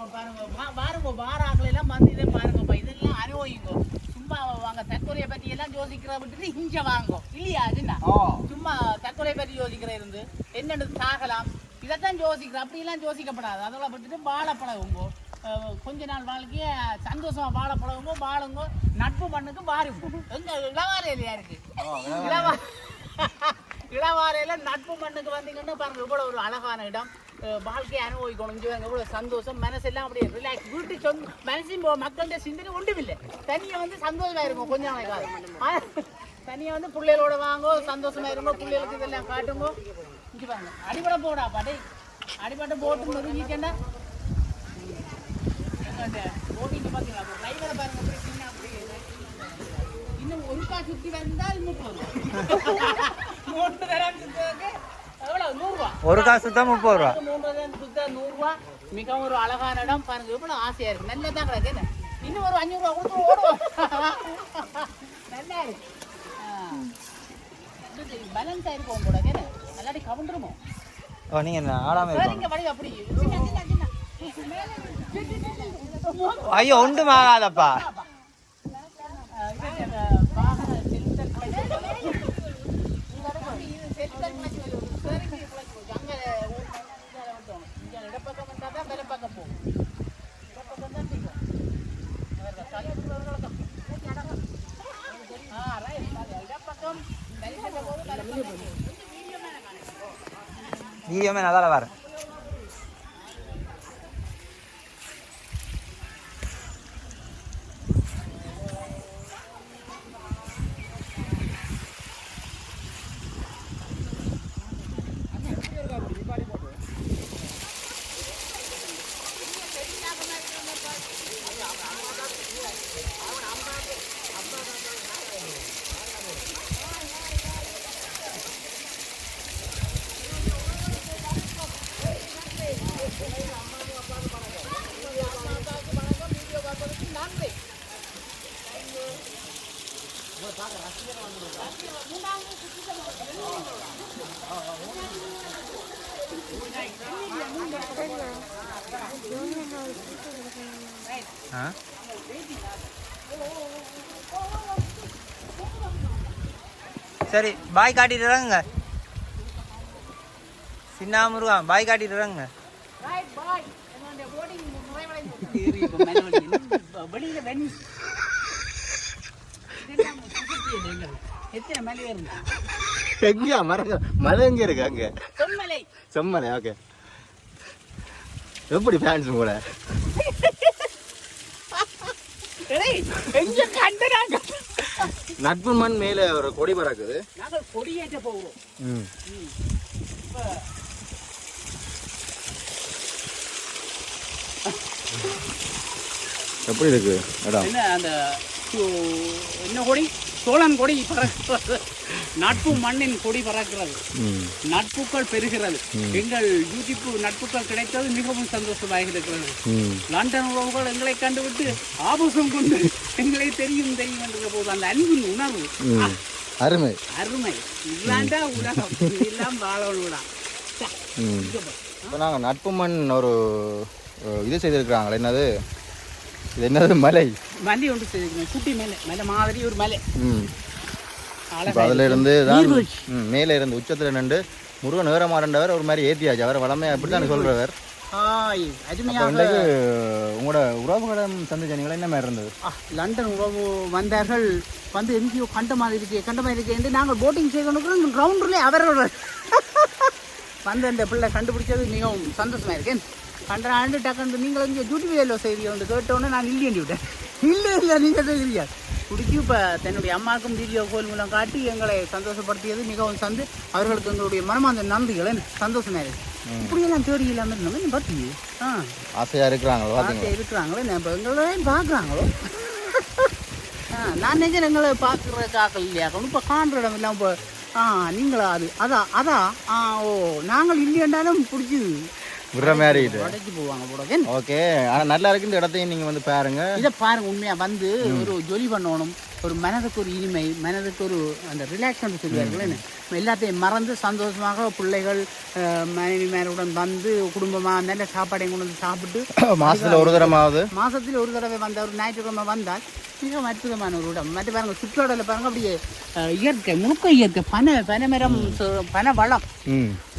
பாருங்க வாராக்களெல்லாம் வந்து இதை பாருங்கப்பா, இதெல்லாம் அனுபவிங்கோ. சும்மா வாங்க தற்கொலையை பற்றி எல்லாம் யோசிக்கிற விட்டுட்டு இங்கே வாங்கோ இல்லையா? அதுன்னா சும்மா தற்கொலையை பற்றி யோசிக்கிற இருந்து என்னென்னு சாகலாம் இதைத்தான் யோசிக்கிறேன். அப்படிலாம் யோசிக்கப்படாது. அதெல்லாம் விட்டுட்டு வாழப்பழகுங்கோ. கொஞ்ச நாள் வாழ்க்கைய சந்தோஷமா வாழப்பழகுங்கோ, வாழுங்கோ. நட்பு பண்ணுக்கு பாருங்க. எங்க இளவாரையிலையா இருக்கு, இளவாரையில நட்பு மண்ணுக்கு வந்தீங்கன்னா பாருங்க இவ்வளோ ஒரு அழகான இடம். வாழ்க்கையை அனுபவிக்கணும். இங்கே எவ்வளோ சந்தோஷம், மனசெல்லாம் அப்படியே ரிலாக்ஸ். வீட்டு மனசின் மக்கள்கிட்ட சிந்தனை ஒன்றுமில்லை. தனியாக வந்து சந்தோஷமா இருக்கும். கொஞ்சம் நாளைக்காக தனியாக வந்து பிள்ளைகளோட வாங்கோ, சந்தோஷமா இருங்கோ. பிள்ளைகளுக்கு இதெல்லாம் காட்டுங்கோ. இங்கே பாருங்க அடிபட போடா பாட்டை, அடிபட்ட போட்டு நொறுங்கிட்டேன்னா போட்டிங்க பார்த்தீங்களா? டிரைவரை பாருங்க சின்ன அப்படி இன்னும் ஒரு காசு சுற்றி வந்தால் 3 தரம் சுற்றுறதுக்கு எவ்வளவு? 100 ரூபா. ஒரு காசு சுத்தா 30 ரூபா. 3 தரம் சுத்தா 100 ரூபா. மிகவும் ஒரு அழகான இடம் பாருங்க. எவ்வளோ ஆசையா இருக்கு. நல்லா தான் கிடக்கு. இன்னும் ஒரு 500 ரூபா கொடுத்து ஓடுவோம். நல்லா இருக்கு. பேலன்ஸ் ஆயிருக்கும் கூட. நல்லாடி கவுண்டருமோ. நீங்க ஆடாம இங்க வழி அப்படி ஐயோ ஒன்று மாறாதப்பா. வீடியோமே நல்லா வரேன். சரி பாய் காட்டிடுறாங்க. சின்ன முருகா பாய் காட்டிடுறாங்க. எங்கயா மலை எங்க இருக்கு? அங்க செம்மலை. ஓகே, எப்படி ஃபேன்ஸ் கூட நட்பு மண் மேல ஒரு கொடி பறக்குது. கொடியேற்ற போகிறோம். எப்படி இருக்கு இடம்? என்ன அந்த என்ன கொடி? சோழன் கொடி. நட்பு மண்ணின் கொடி பறக்கிறது, ம் நட்புகள் பெறுகிறது. எங்கள் யூடியூப் நட்புகள் கிடைத்தது மிகவும் சந்தோஷமாக இருக்கிறது. ம் லண்டன் உறவுகள் எங்களை கண்டுவிட்டு ஆபோசம் கொண்டு எங்களை தெரியும் என்ற போது அந்த அன்பின் உணர்வு ம் அருமை. அருமை. இல்லாண்டா உலகம் எல்லாம் வாழலாம். ம் இப்போ நாங்கள் நட்பு மண் ஒரு இது செய்திருக்கிறாங்களே, என்னது இது, என்னது மலை மல்லி ஒன்று செய்திருக்கோம், குட்டி மேலே மலை மாதிரி ஒரு மலை. ம் இப்போ அதில் இருந்து தான் மேலே இருந்து உச்சத்தில் நின்று முருகன் நேரமாறண்டவர் ஒரு மாதிரி ஏற்றியாச்சு. அவர் வளமையாக அப்படி தான் சொல்கிறவர். அருமையாக உங்களோட உறவுகளிடம் சந்திச்சீங்களா, என்ன மாதிரி இருந்தது? லண்டன் உறவு வந்தார்கள், வந்து எங்கேயோ கண்ட மாதிரி இருக்கு என்று நாங்கள் போட்டிங் செய்து கொண்டிருக்கிறோம். கிரவுண்டில் அவரோட வந்து அந்த பிள்ளை கண்டுபிடிச்சது மிகவும் சந்தோஷமாக இருக்கேன். கண்டாண்டு டக்குன்னு நீங்கள் இங்கே டியூட்டி வேலை செய்தியை வந்து கேட்டோன்னே நான் இல்லையேண்டி விட்டேன். இல்லை நீங்கள் செய்கிறீங்க குடிச்சு. இப்போ தன்னுடைய அம்மாவுக்கும் வீடியோ கோல் மூலம் காட்டி எங்களை சந்தோஷப்படுத்தியது மிகவும் அவர்களுக்கு எங்களுடைய மனமார்ந்த நன்றிகளை சந்தோஷமாக இருக்கு. இப்படியெல்லாம் தேடி இல்லாமல் இருந்தோம் பார்த்தி ஆசையாக இருக்கிறாங்களோ, ஆசையாக இருக்கிறாங்களோ, இப்போ எங்களையும் பார்க்குறாங்களோ. நான் நினைச்சேன் எங்களை பார்க்குற காக்கள் இல்லையாக்கணும். இப்போ காண்ற இடம் இல்லாமல் இப்போ நீங்களா அதான் ஓ நாங்கள் இல்லையாண்டாலும் பிடிச்சி விடுற மாதிரி உடைச்சி போவாங்க போட. ஓகே, ஆனால் நல்லா இருக்கு. இந்த இடத்தையும் நீங்கள் வந்து பாருங்க. இதை பாருங்க, உண்மையாக வந்து ஒரு ஜொலி பண்ணணும், ஒரு மனதுக்கு ஒரு இனிமை, மனதுக்கு ஒரு அந்த ரிலாக்ஸ் சொல்லுவார்கள். எல்லாத்தையும் மறந்து சந்தோஷமாக பிள்ளைகள் மனைவிமாருடன் வந்து குடும்பமாக நல்ல சாப்பாடையும் கொண்டு வந்து சாப்பிட்டு மாதத்தில் ஒரு தடவை வந்த ஒரு ஞாயிற்றுக்கிழமை வந்தால் மிகவும் அற்புதமான ஒரு இடம். மற்ற பாருங்க சுற்றுலாடல பாருங்க, அப்படியே இயற்கை, முழுக்க இயற்கை, பனைமரம், பனவளம்,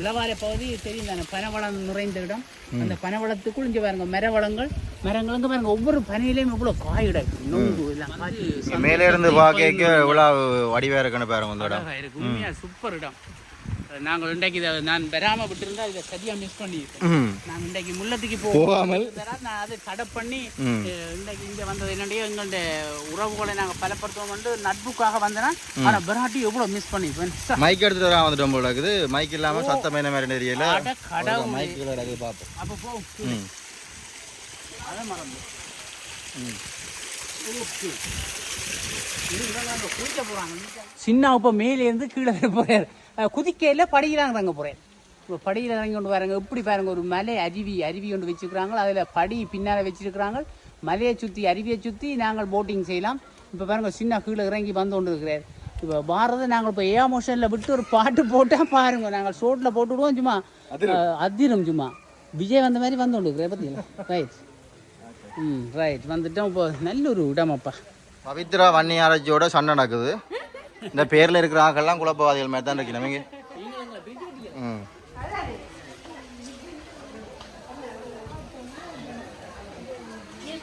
இளவாலை பகுதி தெரியும் தானே, பனவளம் நிறைந்த இடம். அந்த பனவளத்துக்குள் இங்கே பாருங்க மரங்களுக்கு பாருங்க, ஒவ்வொரு பனையிலையும் இவ்வளோ காயிடை நொங்கு எல்லாம் காய்ச்சி மேலே இருந்து பார்க்க இவ்வளோ வடிவாக இருக்குன்னு பாருங்க. இந்த இடம் இருக்கு, உண்மையாக சூப்பர் இடம். நாங்கள் இன்றைக்கு இதை நான் பெறாமல் விட்டுருந்தா இதை சரியாக மிஸ் பண்ணியிருக்கேன். நான் இன்றைக்கு முள்ளத்துக்கு போகாமல் நான் அதை தடை பண்ணி இன்றைக்கு இங்கே வந்தது என்னுடைய எங்களுடைய உறவுகளை நாங்கள் பலப்படுத்துவோம் நட்புக்காக வந்தேன்னா. ஆனால் பெராட்டி எவ்வளோ மிஸ் பண்ணியிருப்பேன். மைக் எடுத்துட்டு வர வந்துட்டோம் போல இருக்குது. மைக் இல்லாமல் சத்தம் என்ன மாதிரி தெரியல. மைக் பார்ப்போம். அப்போ போகும் அதை மறந்து சின்ன இப்போ மேலேருந்து கீழே போகிறார். குதிக்கையில் படியில் இறங்க போகிறேன். இப்போ படியில் இறங்கி கொண்டு வராங்க. எப்படி பாருங்க, ஒரு மலை அருவி கொண்டு வச்சுருக்குறாங்க. அதில் படி பின்னால் வச்சுருக்குறாங்க. மலையை சுற்றி அருவியை சுற்றி நாங்கள் போட்டிங் செய்யலாம். இப்போ பாருங்க சின்ன கீழே இறங்கி வந்து கொண்டு இருக்கிறார். இப்போ பாரத நாங்கள் இப்போ ஏ மோஷனில் விட்டு ஒரு பாட்டு போட்டால் பாருங்க, நாங்கள் ஷோட்டில் போட்டு விடுவோம். சும்மா அதிரும் சும்மா விஜய் வந்த மாதிரி வந்து கொண்டு இருக்கிறேன். பார்த்தீங்களா? ரைட், ரைட் வந்துட்டோம். இப்போ நல்ல ஒரு இடமாப்பா. பவித்ரா வன்னியாராச்சியோட சண்டை நடக்குது. இந்த பேரில் இருக்கிற ஆக்கெல்லாம் குழப்பவாதிகள் மாதிரி தான் இருக்கு நமக்கு.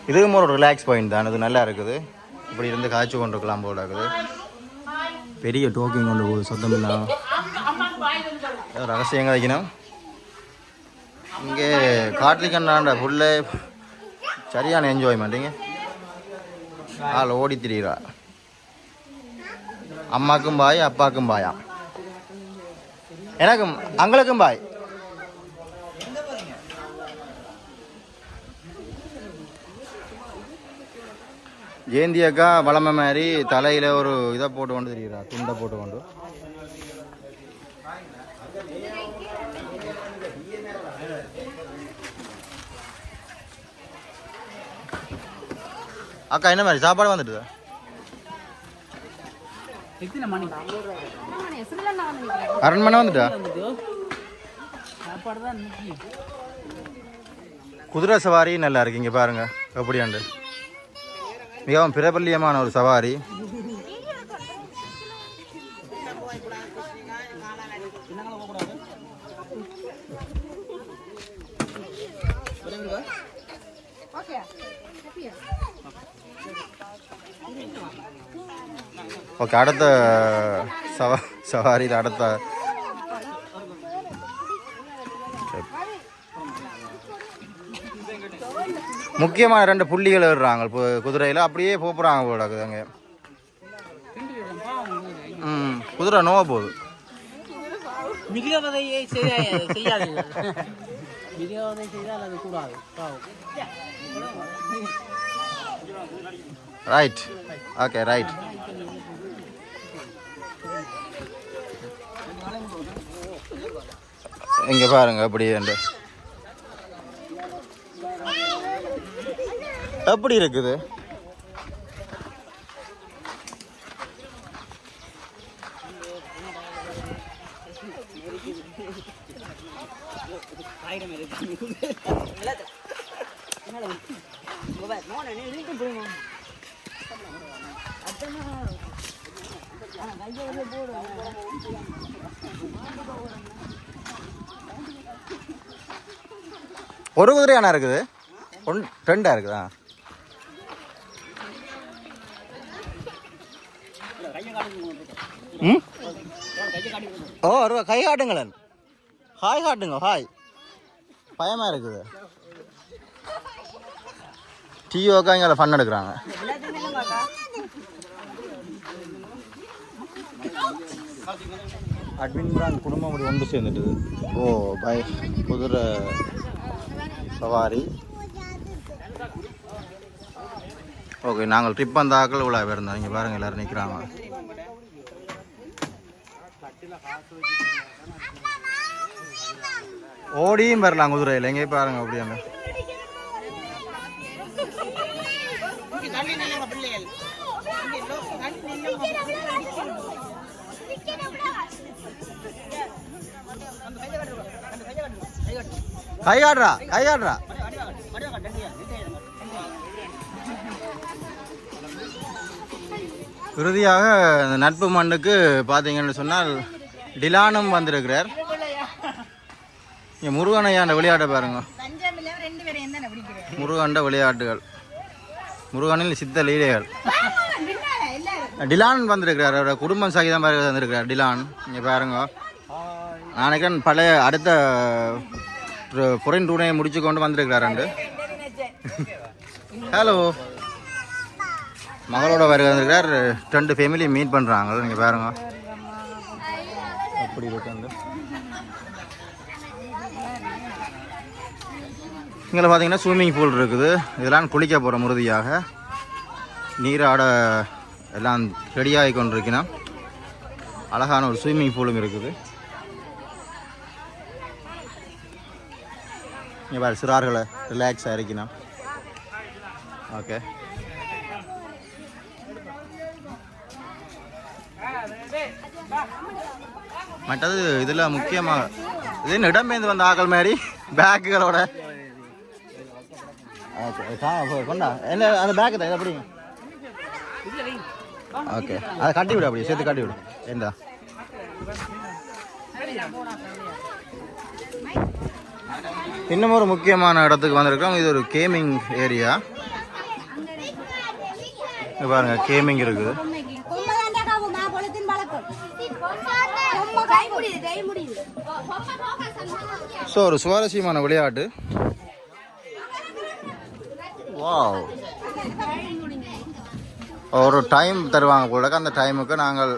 இதுவும் ஒரு ரிலாக்ஸ் பாயிண்ட் தான். இது நல்லா இருக்குது. இப்படி இருந்து காய்ச்சி கொண்டு இருக்கலாம் போல இருக்குது. பெரிய டோக்கிங் கொண்டு போகுது, சொந்தம் இல்லாம ரகசியங்கள் வைக்கணும். இங்கே காட்லிக்கண்ணாண்ட புல்லை சரியான என்ஜாய்மெண்ட்டுங்க. ஆள் ஓடி திரிகிறா. அம்மாக்கும் பாய், அப்பாக்கும் பாயா, எனக்கும் அங்களுக்கும் பாய். ஜெயந்தி அக்கா வளமை மாதிரி தலையில் ஒரு இதை போட்டு கொண்டு தெரியுறா, துண்டை போட்டு கொண்டு. அக்கா என்ன மாதிரி சாப்பாடு வந்துட்டுதா? அரண்மனை வந்துட்டா? குதிரை சவாரி நல்லா இருக்கு. இங்கே பாருங்க எப்படியாண்டு. மிகவும் பிரபல்யமான ஒரு சவாரி. ஓகே, அடுத்த சவாரியில் அடுத்த முக்கியமான 2 புள்ளிகள் ஏறுறாங்க இப்போ குதிரையில். அப்படியே போகிறாங்க போடாக்குது அங்கே. குதிரை நோவ போகுது. மிதிவதையை செய்யாது. மிதிவதை செய்தால் அது கூடாது. Right, okay, right. இங்கே பாருங்க அப்படி எப்படி இருக்குது. ஒரு குதிரையானா இருக்குது, ரெண்டா இருக்குதா? ம் ஓ ஒரு கை காட்டுங்களேன். ஹாய் காட்டுங்க, ஹாய். பயமாக இருக்குது. டிஓக்கா இங்கே ஃபன் எடுக்கிறாங்க. அட்மின் பிரான் குடும்பம் அப்படி ஒன்று சேர்ந்துட்டுது. ஓ பை குதிரை சவாரி. ஓகே, நாங்கள் ட்ரிப் அந்த ஆக்கள் இவ்வளோ இருந்தோம். இங்கே பாருங்கள் எல்லோரும் நிற்கிறாங்க. ஓடியும் வரலாம் குதிரையில். எங்கே பாருங்க அப்படியாங்க. கையாடுறா கையாடுறா. இறுதியாக இந்த நட்பு மண்ணுக்கு பார்த்தீங்கன்னு சொன்னால் டிலானும் வந்திருக்கிறார். இங்கே முருகனையாண்ட விளையாட்டை பாருங்க. முருகண்ட விளையாட்டுகள், முருகனில் சித்த லீலைகள். டிலான் வந்திருக்கிறார், அவரோட குடும்பம் சகிதம் வந்திருக்கிறார் டிலான். இங்கே பாருங்க. நாளைக்கு பழைய அடுத்த புறையின் டூனையை முடிச்சு கொண்டு வந்திருக்கிறாரு. ஹலோ, மகளோட வந்திருக்கிறார். 2 ஃபேமிலி மீட் பண்ணுறாங்க. நீங்கள் பாருங்க அப்படி இருக்கு. இங்கே பார்த்தீங்கன்னா ஸ்விம்மிங் பூல் இருக்குது. இதெல்லாம் குளிக்க போகிற உறுதியாக நீராட எல்லாம் ரெடியாகி கொண்டிருக்கணும். அழகான ஒரு ஸ்விம்மிங் பூலும் இருக்குது. இங்கே பாரு, சிறார்களை ரிலாக்ஸாக இருக்கணும். ஓகே, மற்றது இதில் முக்கியமாக இது இடம்பெயர்ந்து வந்த ஆக்கள் மாதிரி பேக்குகளோட. ஓகே, கொண்டா என்ன அந்த பேக்கு தான் எப்படிங்க? ஓகே, அதை கட்டி விடு, அப்படியே சேர்த்து கட்டி விடு. ஏண்டா இன்னும் ஒரு முக்கியமான இடத்துக்கு வந்திருக்கோம். இது ஒரு கேமிங் ஏரியா. பாருங்க, கேமிங் இருக்குது. ஸோ ஒரு சுவாரஸ்யமான விளையாட்டு. வாவ், ஒரு டைம் தருவாங்க போல. அந்த டைமுக்கு நாங்கள்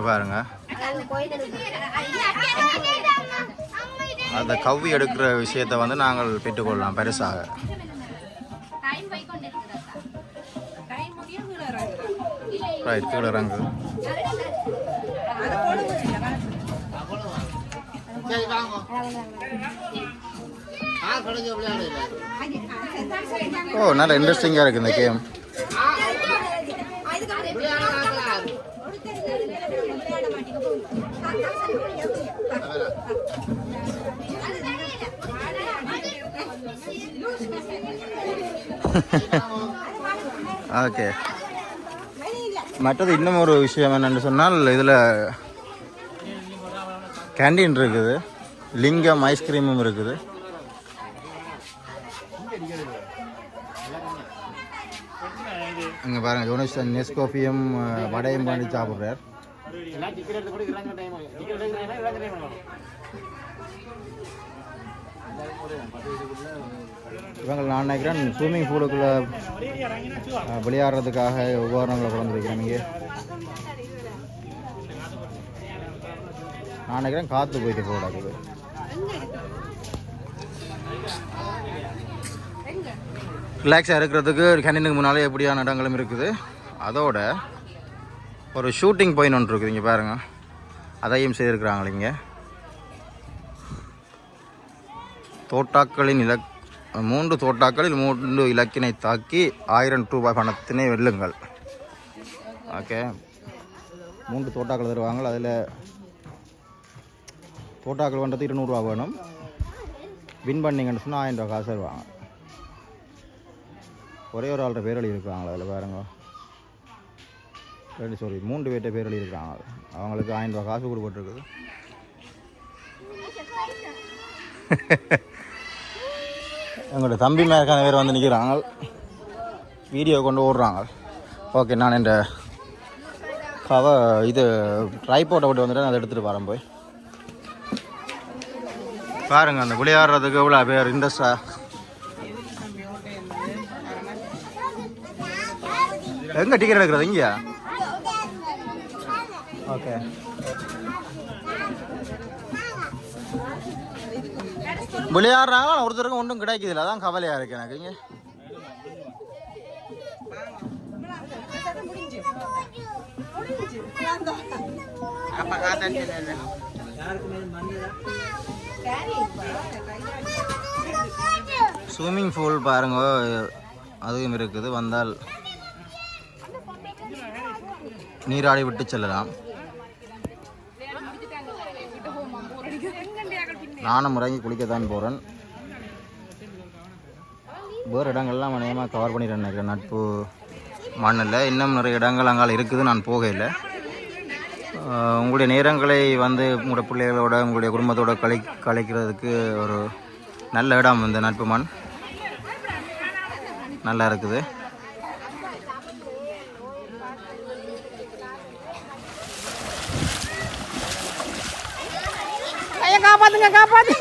பாருங்க அந்த கவ்வி எடுக்கிற விஷயத்தை வந்து நாங்கள் பெற்றுக்கொள்ளலாம் பெருசாக. ரைட், கீழே இறங்கு. ஓ, நல்ல இன்ட்ரெஸ்டிங்காக இருக்குது இந்த கேம். ஓகே, மற்றது இன்னும் ஒரு விஷயம் என்னென்னு சொன்னால் இதில் கேண்டீன் இருக்குது, லிங்கம் ஐஸ்கிரீமும் இருக்குது. இங்கே பாருங்கள், யோனிஸ் நெஸ்கோஃபியும் வடையும் பண்ணி சாப்பிட்றார். இவங்க நான் நினைக்கிறேன் ஸ்விம்மிங் பூலுக்குள்ளே விளையாடுறதுக்காக உபகரணங்களை கொண்டிருக்கிறேன். இங்கே நான் நினைக்கிறேன் காற்று போயிட்டு போடாது. ரிலாக்ஸாக இருக்கிறதுக்கு கேண்டீனுக்கு முன்னாலே எப்படியான இடங்களும் இருக்குது. அதோட ஒரு ஷூட்டிங் பாயிண்ட் ஒன்று இருக்குது இங்கே பாருங்கள், அதையும் செய்திருக்கிறாங்க. இங்கே தோட்டாக்களின் 3 தோட்டாக்களில் 3 இலக்கினை தாக்கி 1000 ரூபாய் பணத்தினை வெல்லுங்கள். ஓகே, 3 தோட்டாக்கள் தருவாங்க. அதில் தோட்டாக்கள் பண்ணுறது 200 ரூபா வேணும். வின் பண்ணிங்கன்னு சொன்னால் 1000 ரூபா காசு தருவாங்க. ஒரே ஒரு ஆள்கிட்ட பேர் எழுதியிருக்காங்களா அதில் பாருங்க, 3 பேர்கிட்ட பேர் எழுதியிருக்காங்க. அவங்களுக்கு 1000 ரூபா காசு கொடுப்பட்டுருக்குது. எங்களோட தம்பி மேற்கான பேர் வந்து நிற்கிறாங்க, வீடியோ கொண்டு ஓடுறாங்க. ஓகே, நான் இந்த இது ட்ரைபோட்டை விட்டு வந்துட்டு அதை எடுத்துகிட்டு வரேன். போய் பாருங்க, அந்த விளையாடுறதுக்கு எவ்வளோ பேர் இன்ட்ரெஸ்டா. எங்கே டிக்கெட் எடுக்கிறது? இங்கேயா? ஓகே, விளையாடுறாங்க, ஒருத்தருக்கும் ஒன்றும் கிடைக்குதில்ல, அதான் கவலையாக இருக்குது எனக்கு. இங்கே ஸ்விம்மிங் பூல் பாருங்க, அதுவும் இருக்குது. வந்தால் நீராடி விட்டு செல்லலாம். நானும் முறைங்கி குளிக்கத்தான் போகிறேன். வேறு இடங்கள்லாம் மனையமாக கவர் பண்ணிடுறேன் நினைக்கிறேன். நட்பு மண்ணில் இன்னும் நிறைய இடங்கள் அங்கே இருக்குது, நான் போகையில். உங்களுடைய நேரங்களை வந்து உங்களுடைய பிள்ளைகளோட உங்களுடைய குடும்பத்தோடு கழிக்கிறதுக்கு ஒரு நல்ல இடம் இந்த நட்பு மண். நல்லா இருக்குது. காப்பாத்துங்க, காப்பாத்து.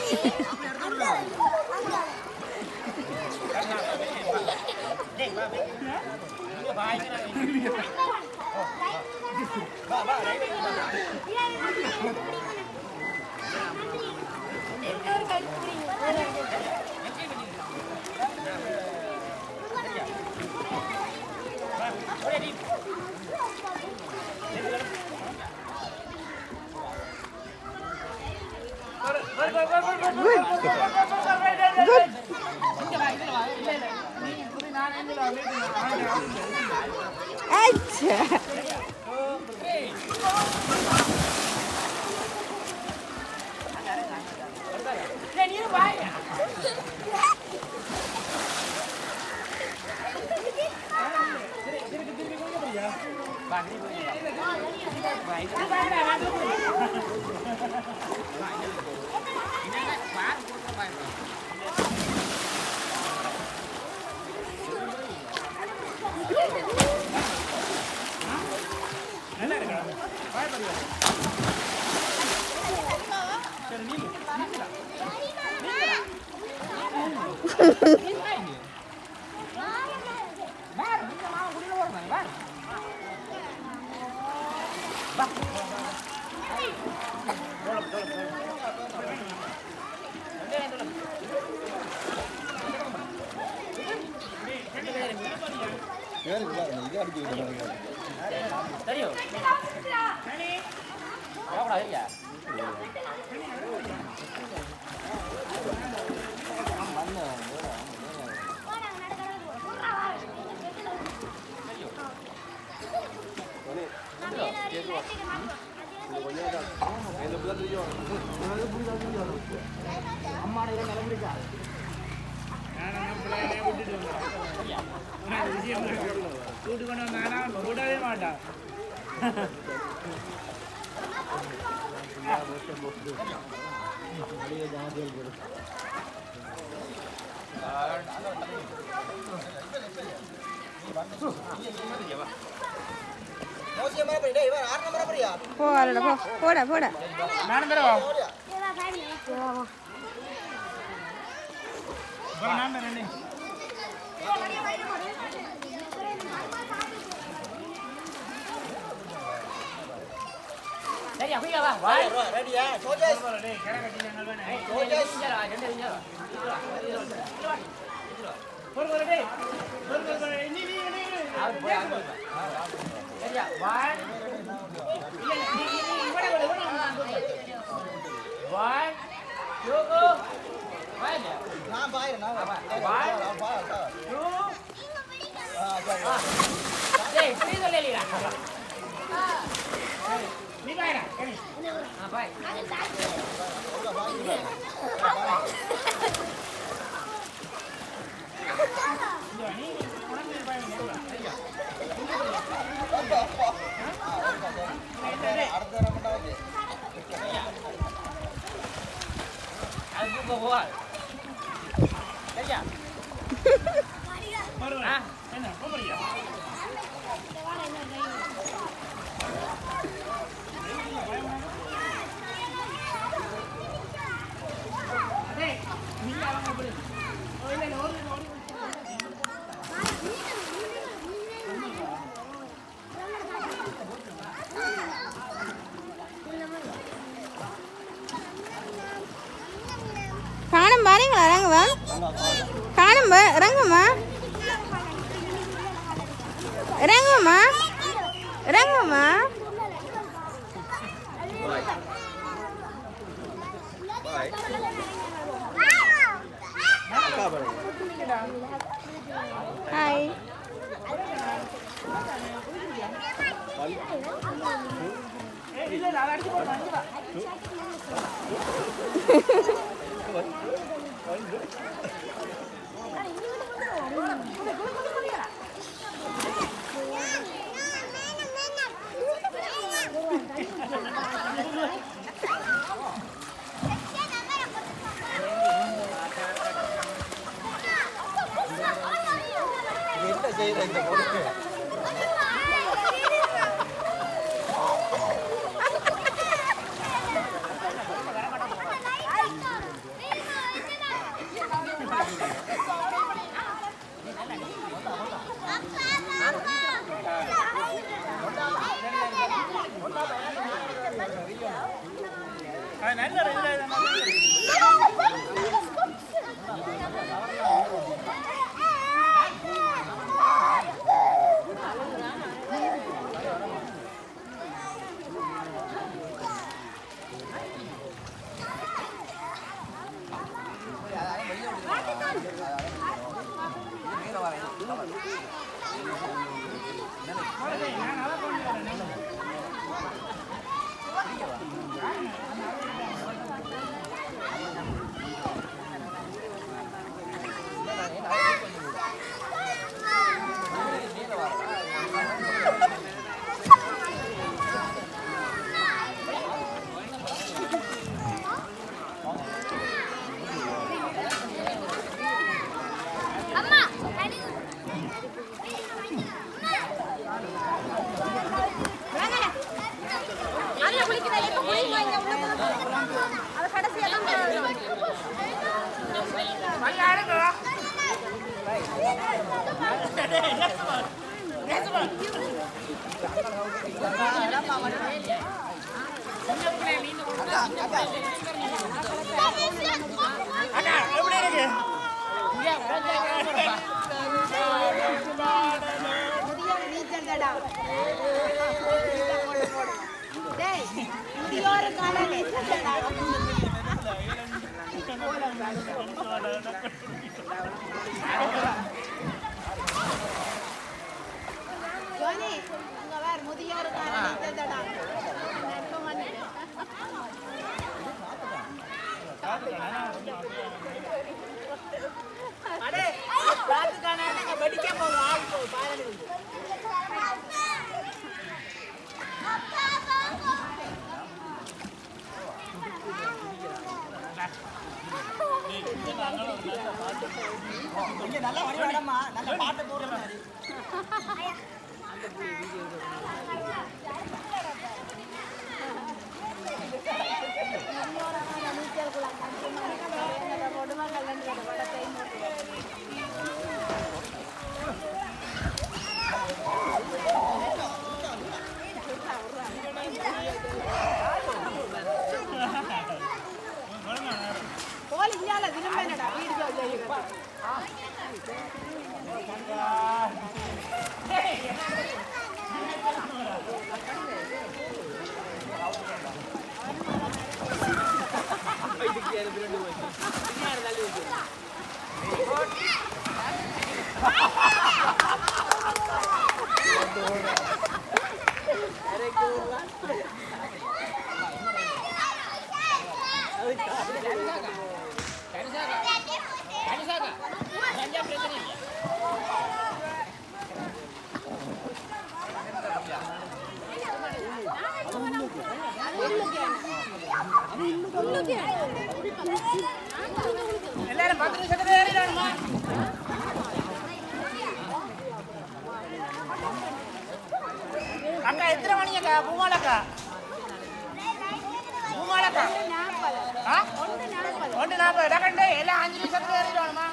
போடா போடா Ready, காணும் பாருங்களா இறங்குவா காணும் இறங்குமா இறங்குமா இறங்குமா hi Hãy subscribe cho kênh Ghiền Mì Gõ để không bỏ lỡ எல்லாரும் 10 நிமிஷத்துல ஏறிடணுமா? அக்கா எத்தனை மணிக்கா பூமாலக்கா? பூமாலக்கா 1:40 டக்கண்டே எல்லாம் 5 நிமிஷத்துல ஏறிடணுமா?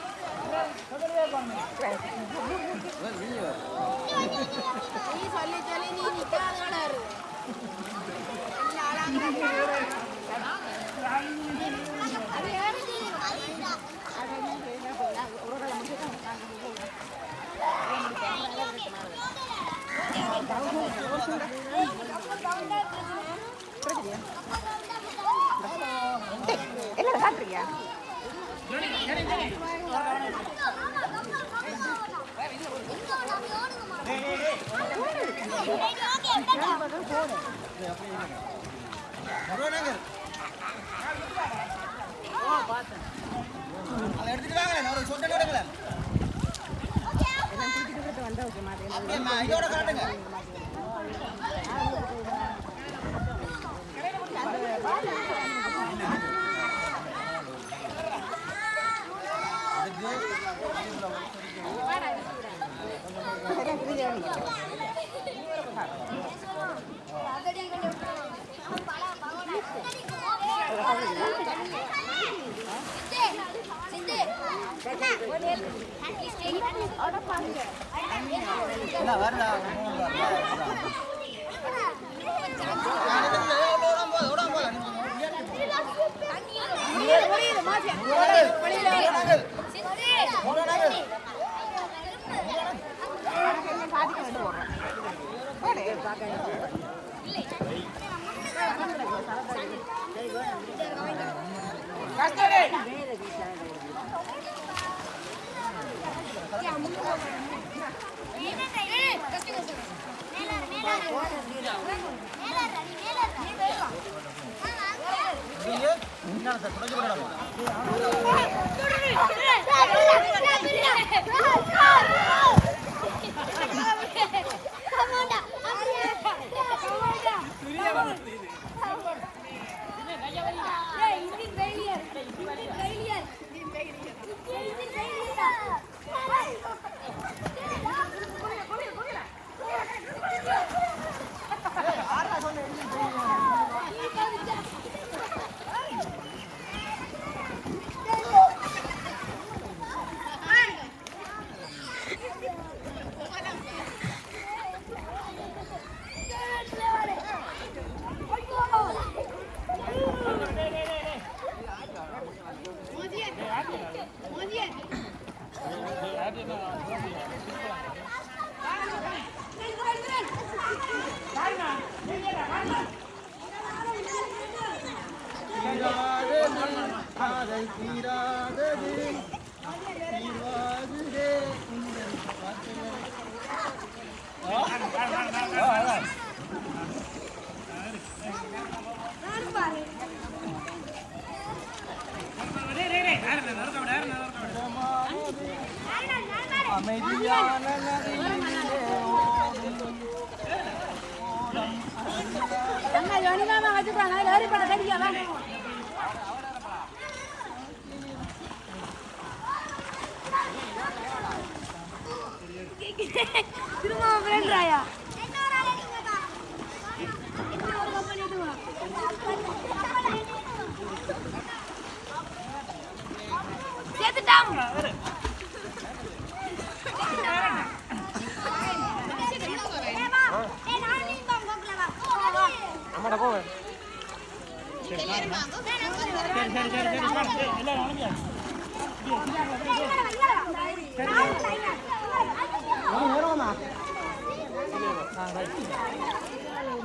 நீ சொல்லி சொல்லி நீ நிக்காதவளாரு என்ன காட்டுறியா?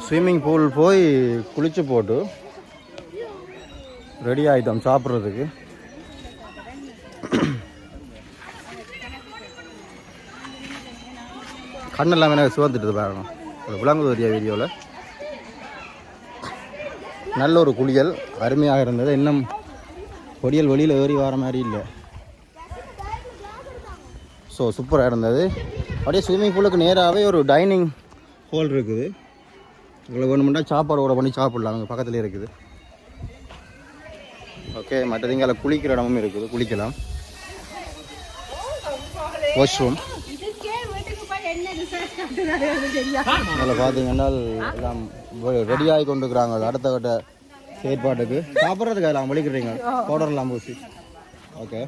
ஸ்விம்மிங் பூல் போய் குளிச்சு போட்டு ரெடி ஆகிட்டோம் சாப்பிட்றதுக்கு. கண்ணெல்லாம் எனக்கு சிவந்துட்டு பாருங்க, ஒரு விளங்குது வரியா வீடியோவில். நல்ல ஒரு குளியல் அருமையாக இருந்தது. இன்னும் பொடியல் வெளியில் ஏறி வர மாதிரி இல்லை. ஸோ சூப்பராக இருந்தது. அப்படியே ஸ்விம்மிங் பூலுக்கு நேராகவே ஒரு டைனிங் ஹால் இருக்குது. உங்களை வேணுமெண்டா சாப்பாடு ஓட பண்ணி சாப்பிட்லாம், அங்கே பக்கத்துலேயே இருக்குது. ஓகே, மற்றது இங்கே குளிக்கிற இடமும் இருக்குது, குளிக்கலாம். வாஷ்ரூம் அதில் பார்த்தீங்கன்னா எல்லாம் ரெடியாகி கொண்டு இருக்கிறாங்க அடுத்த கட்ட செயற்பாட்டுக்கு. சாப்பிட்றதுக்கு எல்லாம் வலிக்கிறீங்க பவுடர்லாம் பூசி. ஓகே,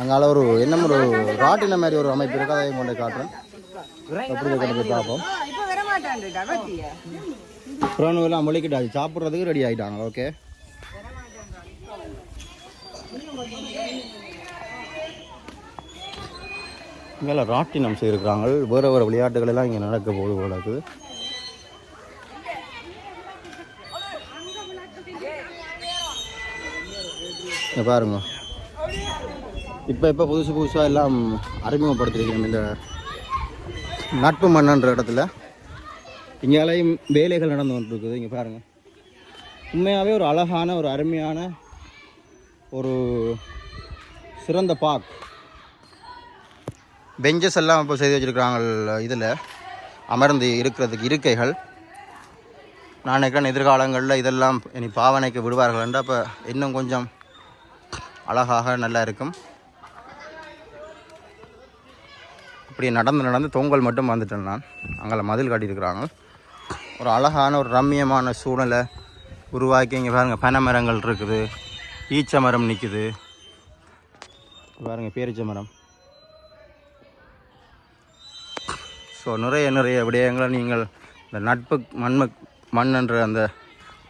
அங்கால ஒரு என்ன ஒரு ராட்டின மாதிரி ஒரு அமைப்பு இருக்குது, அதையும் கொண்டு காட்டுறேன். எப்படி கொண்டு போய் பார்ப்போம். புறானுவெல்லாம் வலிக்கிட்டாது, சாப்பிட்றதுக்கு ரெடி ஆகிட்டாங்க. ஓகே, இங்கே ராட்டினம் செய்திருக்கிறாங்க. வேறு வேறு விளையாட்டுகள் எல்லாம் இங்கே நடக்க போது போல இருக்குது. இங்கே பாருங்க, இப்போ புதுசாக எல்லாம் அறிமுகப்படுத்திருக்கணும் இந்த நட்பு மன்னன்ற இடத்துல. இங்கேயும் வேலைகள் நடந்து கொண்டு இருக்குது. இங்கே பாருங்கள், உண்மையாகவே ஒரு அழகான ஒரு அருமையான ஒரு சிறந்த பார்க். பெஞ்சஸ் எல்லாம் இப்போ செய்து வச்சுருக்கிறாங்க. இதில் அமர்ந்து இருக்கிறதுக்கு இருக்கைகள். நான் நினைக்கிறேன் எதிர்காலங்களில் இதெல்லாம் இனி பாவனைக்கு விடுவார்கள் என்றால் அப்போ இன்னும் கொஞ்சம் அழகாக நல்லா இருக்கும். இப்படி நடந்து தொங்கல் மட்டும் வந்துட்டேன் நான். அங்கே மதில் காட்டியிருக்கிறாங்க. ஒரு அழகான ஒரு ரம்மியமான சூழலை உருவாக்கி. இங்கே பாருங்கள், பனை மரங்கள் இருக்குது, ஈச்ச மரம் நிற்குது, பாருங்கள் பேரிச்ச மரம். ஸோ நிறைய விடயங்களை நீங்கள் இந்த நட்பு மண் என்ற அந்த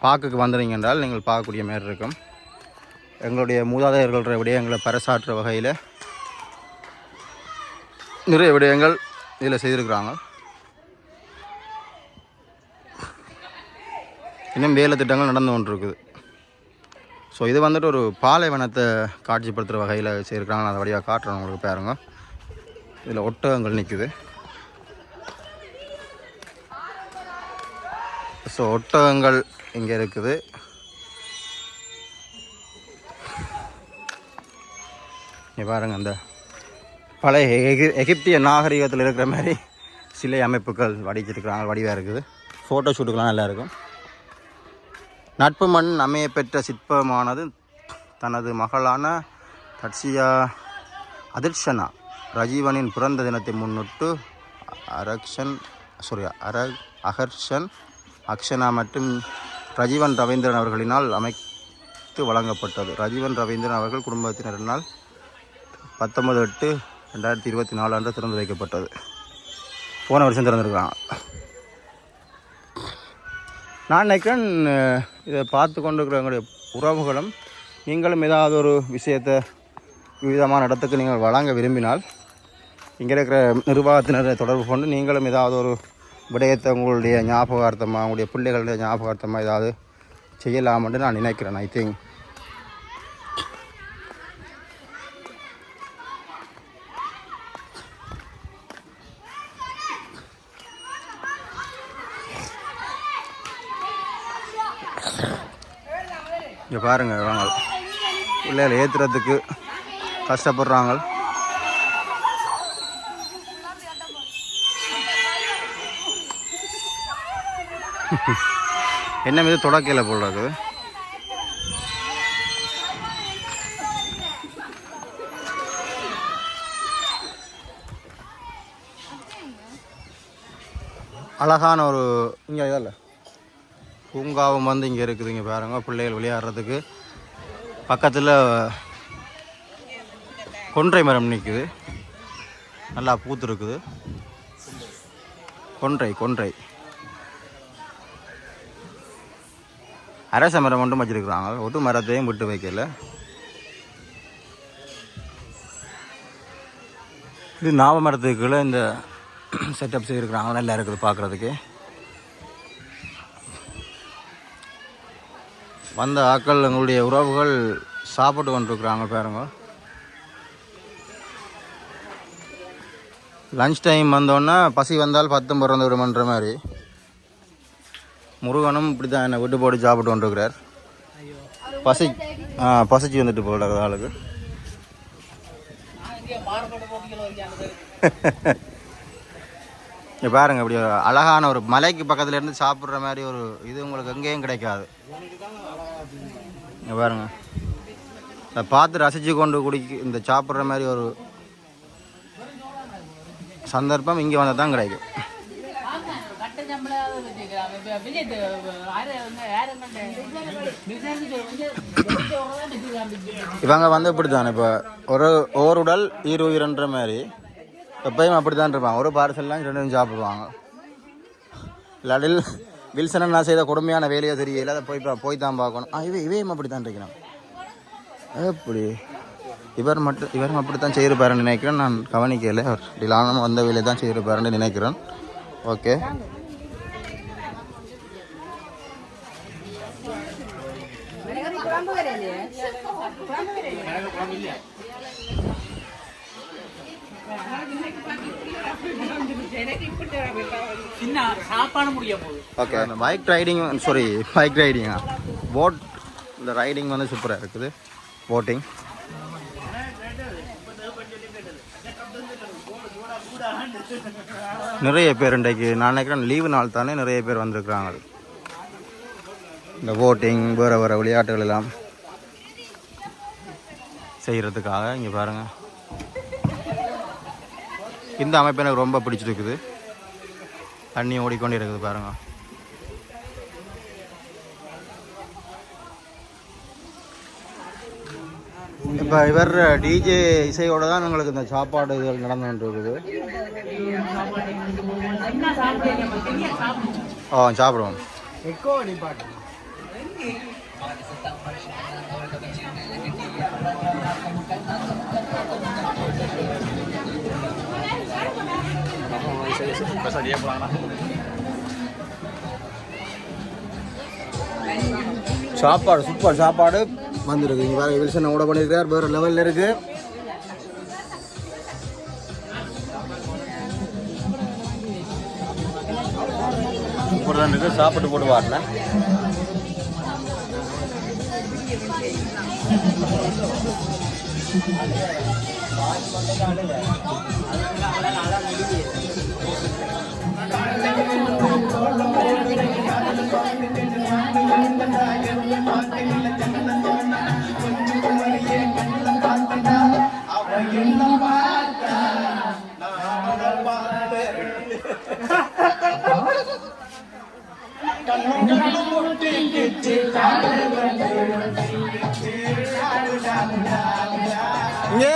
பார்க்குக்கு வந்துடுங்க என்றால் நீங்கள் பார்க்கக்கூடிய மாதிரி இருக்கும். எங்களுடைய மூதாதையர்கள விடயங்களை பறைசாற்ற வகையில் நிறைய விடயங்கள் இதில் செய்திருக்கிறாங்க. இன்னும் வேலை திட்டங்கள் நடந்து கொண்டிருக்குது. ஸோ இது வந்துட்டு ஒரு பாலைவனத்தை காட்சிப்படுத்துகிற வகையில் செய்திருக்கிறாங்க. அதை வழியாக காட்டுறேன் உங்களுக்கு பாருங்க. இதில் ஒட்டகங்கள் நிற்குது. ஸோ ஒட்டகங்கள் இங்கே இருக்குது. இங்கே பாருங்கள், அந்த பழைய எகிப்திய நாகரிகத்தில் இருக்கிற மாதிரி சிலை அமைப்புகள் வடிச்சிருக்கிறாங்க, வடிவாக இருக்குது. ஃபோட்டோ ஷூட்டுக்கெலாம் நல்லா இருக்கும். நட்பு மண் அமைய பெற்ற சிற்பமானது தனது மகளான தட்சியா அதிர்ஷனா ரஜீவனின் பிறந்த தினத்தை முன்னிட்டு அகர்ஷன் அக்ஷனா மற்றும் ரஜீவன் ரவீந்திரன் அவர்களினால் அமைத்து வழங்கப்பட்டது. ரஜீவன் ரவீந்திரன் அவர்கள் குடும்பத்தினரினால் 19/8/2024 அன்று திறந்து வைக்கப்பட்டது. போன வருஷம் திறந்துருக்காங்க. நான் நினைக்கிறேன் இதை பார்த்து கொண்டிருக்கிற எங்களுடைய உறவுகளும் நீங்களும் ஏதாவது ஒரு விஷயத்தை விதமான இடத்துக்கு நீங்கள் வழங்க விரும்பினால் இங்கே இருக்கிற நிர்வாகத்தினரை தொடர்பு கொண்டு நீங்களும் ஏதாவது ஒரு விடயத்தை உங்களுடைய ஞாபகார்த்தமாக, உங்களுடைய பிள்ளைகளுடைய ஞாபகார்த்தமாக ஏதாவது செய்யலாம்னு நான் நினைக்கிறேன். ஐ திங்க் இங்கே பாருங்கள், வாங்க பிள்ளைகளை ஏற்றுறதுக்கு கஷ்டப்படுறாங்க. என்ன மீது தொடக்கையில் போடுறது. அழகான ஒரு இங்கே இதில் பூங்காவும் வந்து இங்கே இருக்குது. இங்கே பாருங்க, பிள்ளைகள் விளையாடுறதுக்கு பக்கத்தில் கொன்றை மரம் நிற்குது, நல்லா பூத்து இருக்குது. கொன்றை அரச மரம் மட்டும் வச்சுருக்குறாங்க, ஒட்டு மரத்தையும் விட்டு வைக்கல. இது நாவ மரத்துக்குள்ளே இந்த செட்டப் செய்திருக்கிறாங்க, நல்லா இருக்குது பார்க்குறதுக்கு. வந்த ஆக்கள் எங்களுடைய உறவுகள் சாப்பிட்டு கொண்டிருக்கிறாங்க பாருங்க. லன்ச் டைம் வந்தோன்னா பசி வந்தால் 10 பிறந்து விடுமன்ற மாதிரி முருகனும் இப்படி தான் என்னை விட்டு போட்டு சாப்பிட்டு கொண்டிருக்கிறார். பசிச்சு வந்துட்டு போல ஆளுக்கு. பாருங்க இப்படி ஒரு அழகான ஒரு மலைக்கு பக்கத்துல இருந்து சாப்பிட்ற மாதிரி ஒரு இது உங்களுக்கு எங்கேயும் கிடைக்காது. பாருங்க அதை பார்த்து ரசித்து கொண்டு இந்த சாப்பிட்ற மாதிரி ஒரு சந்தர்ப்பம் இங்கே வந்தால் தான் கிடைக்கும். இவங்க வந்து இப்படி தானே இப்போ ஒரு உடல் உயிரன்ற மாதிரி எப்பயும் அப்படி தான் இருப்பாங்க. ஒரு பார்சல்லாம் ரெண்டு சாப்பிடுவாங்க. இல்லாட்டில் வில்சனை நான் செய்த கொடுமையான வேலையோ தெரியல, அதை போய் தான் பார்க்கணும். இவையும் அப்படி தான் இருக்கிறான். எப்படி இவரும் அப்படி தான் செய்திருப்பாருன்னு நினைக்கிறேன். நான் கவனிக்கல. அவர் டிலானம் வந்த வேலையை தான் செய்திருப்பாருன்னு நினைக்கிறேன். Okay, okay. அந்த பைக் ரைடிங்கா போட், இந்த ரைடிங் வந்து சூப்பராக இருக்குது. போட்டிங் நிறைய பேர் இன்றைக்கு நான் நினைக்கிறேன் லீவு நாள் தானே நிறைய பேர் வந்திருக்கிறாங்க. இந்த போட்டிங் வேறு விளையாட்டுகள் எல்லாம் செய்கிறதுக்காக. இங்கே பாருங்கள், இந்த அமைப்பு எனக்கு ரொம்ப பிடிச்சிருக்குது. தண்ணி ஓடிக்கொண்டே இருக்குது பாருங்கள். இப்போ இவர் டிஜே இசையோடு தான் உங்களுக்கு இந்த சாப்பாடு இதுகள் நடந்துகிட்டு இருக்குது. சாப்பிடுவோம். சாப்பாடு சூப்பர் சாப்பாடு வந்துருக்கு. இங்கே வேறு வில்சன் ஓட பண்ணியிருக்கார், வேறு லெவலில் இருக்குது. சூப்பர் தான் இருக்குது. சாப்பிட்டு போட்டு வாடல. இங்கே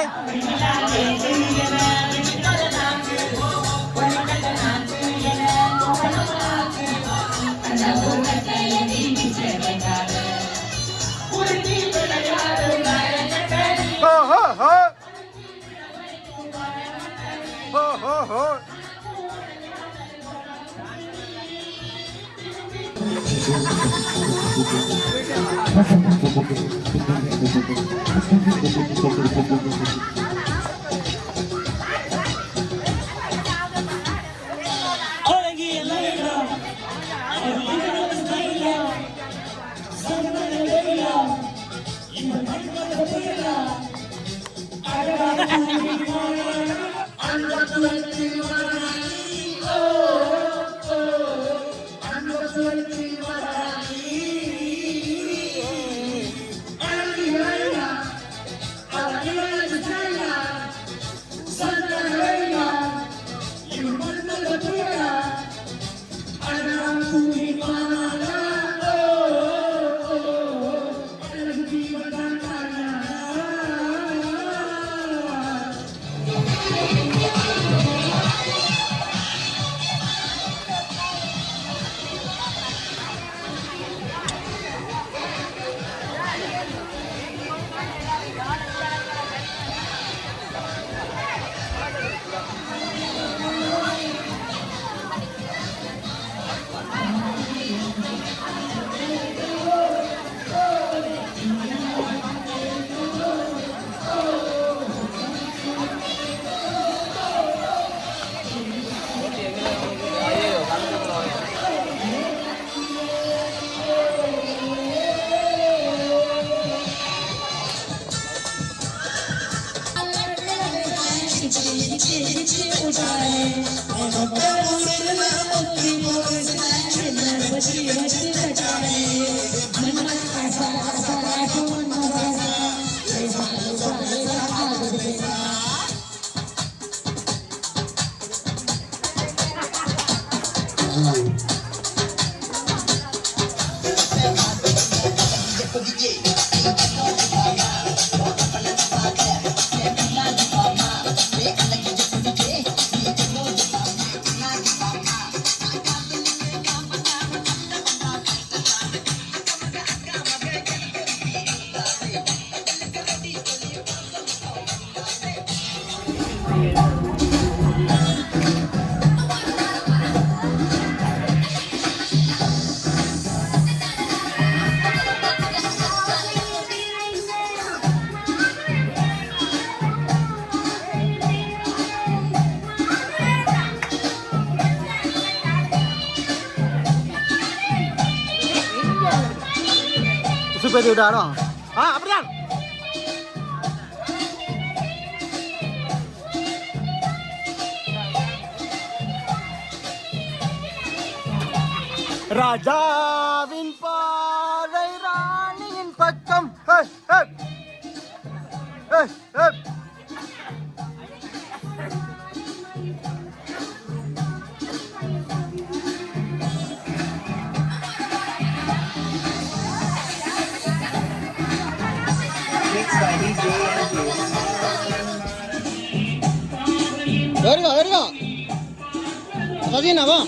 பேசி விட்டாடும். அப்படிதான் ராஜாவின் பாறை ராணியின் பக்கம். வருவா வருவா சதியனாவா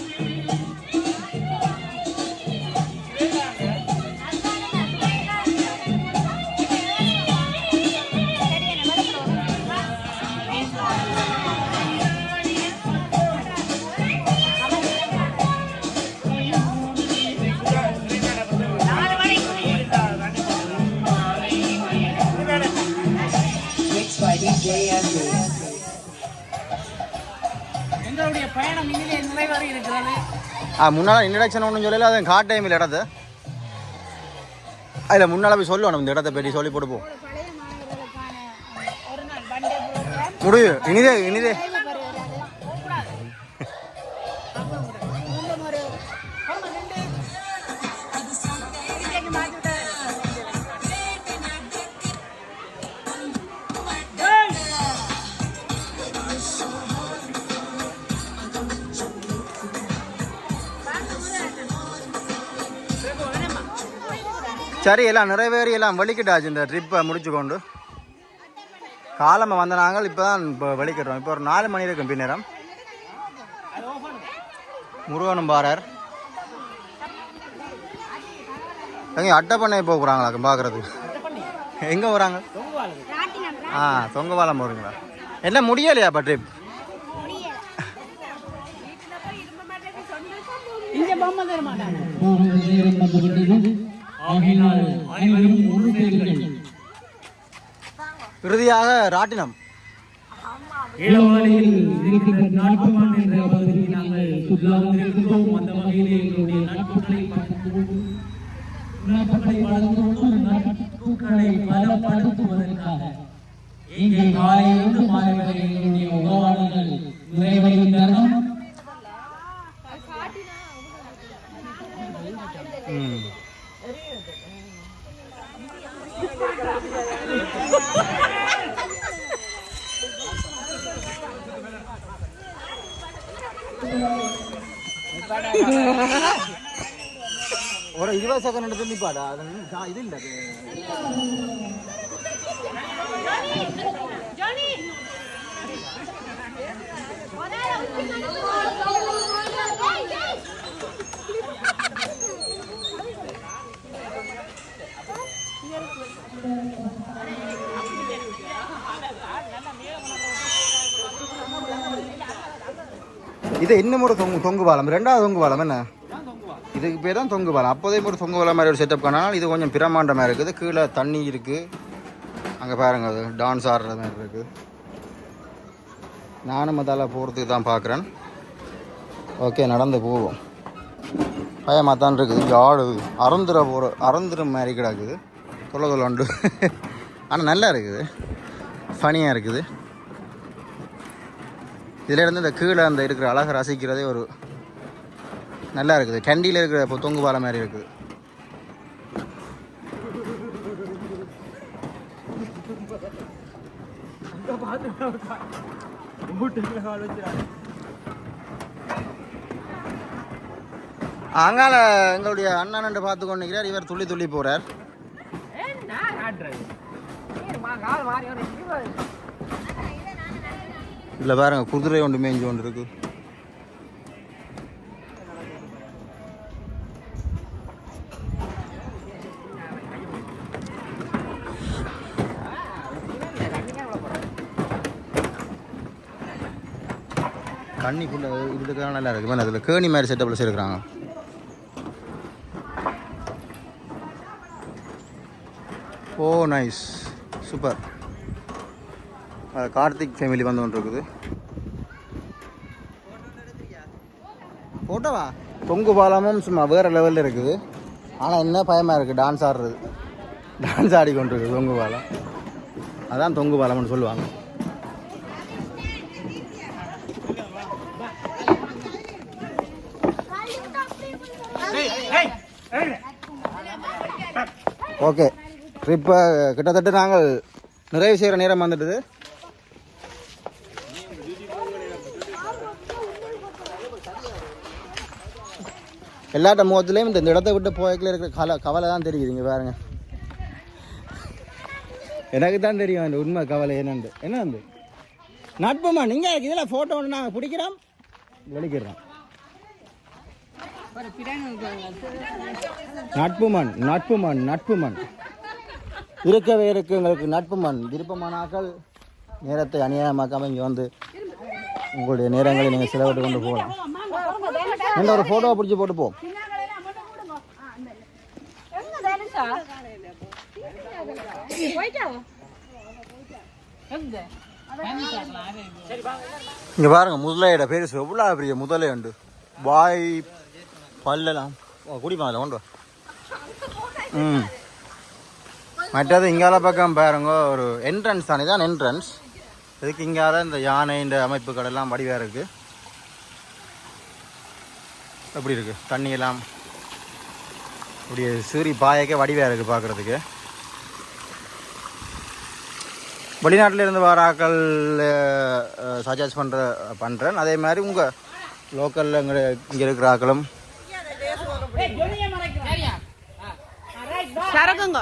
எங்களுடைய பயணம் இனிலே நிறைவேறி இருக்கிறது. முன்னால் இன்ட்ரடக்ஷன் ஒன்றும் சொல்லல, அது காட் டைமில் இடத்த அதில் முன்னால் போய் சொல்லணும். இந்த இடத்த பற்றி சொல்லி போட்டுப்போம். முடியும் இனிதே இனிதே சரி, எல்லாம் நிறைவேறி எல்லாம் வலிக்கிட்டாச்சு. இந்த ட்ரிப்பை முடிச்சு கொண்டு காலமாக வந்த நாங்கள் இப்போ தான் இப்போ வலிக்கிறோம். இப்போ ஒரு 4 மணி இருக்கும் பின்னேரம். முருகனும் பாரார் எங்கே அட்டப்பண்ணை போக போகிறாங்களா பார்க்குறதுக்கு? எங்கே போகிறாங்க? தொங்கவாலம் போகிறீங்களா? என்ன முடியலையா இப்போ ட்ரிப்? இறுதியாக ராட்டினம் இளவாலையில் இருக்கின்ற நாட்டுமான் என்ற பகுதிக்கு நாங்கள் சுற்றுலா வந்திருக்கின்றோம். அந்த வகையிலே எங்களுடைய நாட்டுக்களை பலப்படுத்துவதற்காக இங்கே காலையிலிருந்து மாலை வரை எங்களுடைய உறவாளர்கள் நிறைவேறுகின்றனர். ஒரு 20 செகண்ட் எடுத்து நிப்பாடா. இது இல்லை இது இன்னும் ஒரு தொங்கு பாலம், 2வது தொங்கு பாலம். என்ன இதுக்கு பேர் தான் தொங்கு பாலம். அப்போதையும் ஒரு தொங்கு பாலம் மாதிரி ஒரு செட்டப் பண்ணாலும் இது கொஞ்சம் பிரமாண்ட மாதிரி இருக்குது. கீழே தண்ணி இருக்குது. அங்கே பாருங்க, அது டான்ஸ் ஆடுற மாதிரி இருக்குது. நானும் அதால் போகிறதுக்கு தான் பார்க்குறேன். ஓகே, நடந்து போவோம். பயமாக தான் இருக்குது. இங்கே ஆடுது, அறந்துற மாதிரி கிடக்குது. தொலை உண்டு. ஆனால் நல்லா இருக்குது, ஃபனியாக இருக்குது. இதில் இருந்து இந்த கீழே அந்த இருக்கிற அழகை ரசிக்கிறதே ஒரு நல்லா இருக்குது. கண்டியில் இருக்கிற இப்போ தொங்கு பாலம் மாதிரி இருக்குது. அங்கால எங்களுடைய அண்ணன் பார்த்து கொண்டிருக்கிறார். இவர் துள்ளி துள்ளி போகிறார். இல்லை பாருங்க, குதிரை ஒன்று மேய்ஞ்சி கொண்டு இருக்கு. கண்ணிக்குள்ள இதுக்காக நல்லா இருக்கு. அதில் கேணி மாதிரி செட்டப்பில் வச்சுருக்குறாங்க. ஓ நைஸ், சூப்பர். கார்த்திக் ஃபேமிலி வந்து ஒன்று இருக்குது. ஃபோட்டோவா? தொங்கு பாலமும் சும்மா வேறு லெவலில் இருக்குது. ஆனால் என்ன பயமாக இருக்குது, டான்ஸ் ஆடுறது. டான்ஸ் ஆடிக்கொண்டு இருக்குது தொங்கு பாலம். அதான் தொங்கு பாலம்னு சொல்லுவாங்க. ஓகே, ட்ரிப்பை கிட்டத்தட்ட நாங்கள் நிறைவு செய்கிற நேரம் வந்துடுது. எல்லாட்ட முகத்துலேயும் இந்த இடத்தை விட்டு போய்க்குள்ள இருக்கிற கவலை தான் தெரியுதுங்க பாருங்க. எனக்கு தான் தெரியும் அந்த உண்மை கவலை என்னண்டு. என்ன வந்து நட்புமா நீங்கள் இதில் ஃபோட்டோ ஒன்று நாங்கள் பிடிக்கிறோம், வெளிக்கிறோம். நட்புமன் நட்புமன் நட்புமன் இருக்கவே இருக்கு எங்களுக்கு நட்புமன். விருப்பமானாக்கள் நேரத்தை அநியாயமாக்காமல் இங்கே வந்து உங்களுடைய நேரங்களை நீங்கள் செலவிட்டு கொண்டு போகலாம். இந்த ஒரு ஃபோட்டோவை பிடிச்சி போட்டு போ. இங்கே பாருங்க, முதலையோட பேர் எவ்வளோ பெரிய முதலை உண்டு. வாய் பல்லெல்லாம் குடிப்பாங்கல்ல கொண்டு. மற்றது இங்கால பக்கம் பாருங்க, ஒரு என்ட்ரன்ஸ் தானே தான் என்ட்ரன்ஸ். இதுக்கு இங்கால இந்த யானை இந்த அமைப்புகள் எல்லாம் வடிவாக இருக்குது. எப்படி இருக்குது தண்ணியெல்லாம் இப்படி சீறி பாயக்கே வடிவாக இருக்குது பார்க்குறதுக்கு. வெளிநாட்டிலேருந்து வர ஆக்கள் சஜஸ்ட் பண்ணுறேன். அதே மாதிரி உங்கள் லோக்கலில் இங்கே இருக்கிற ஆக்களும் சரக்குங்க.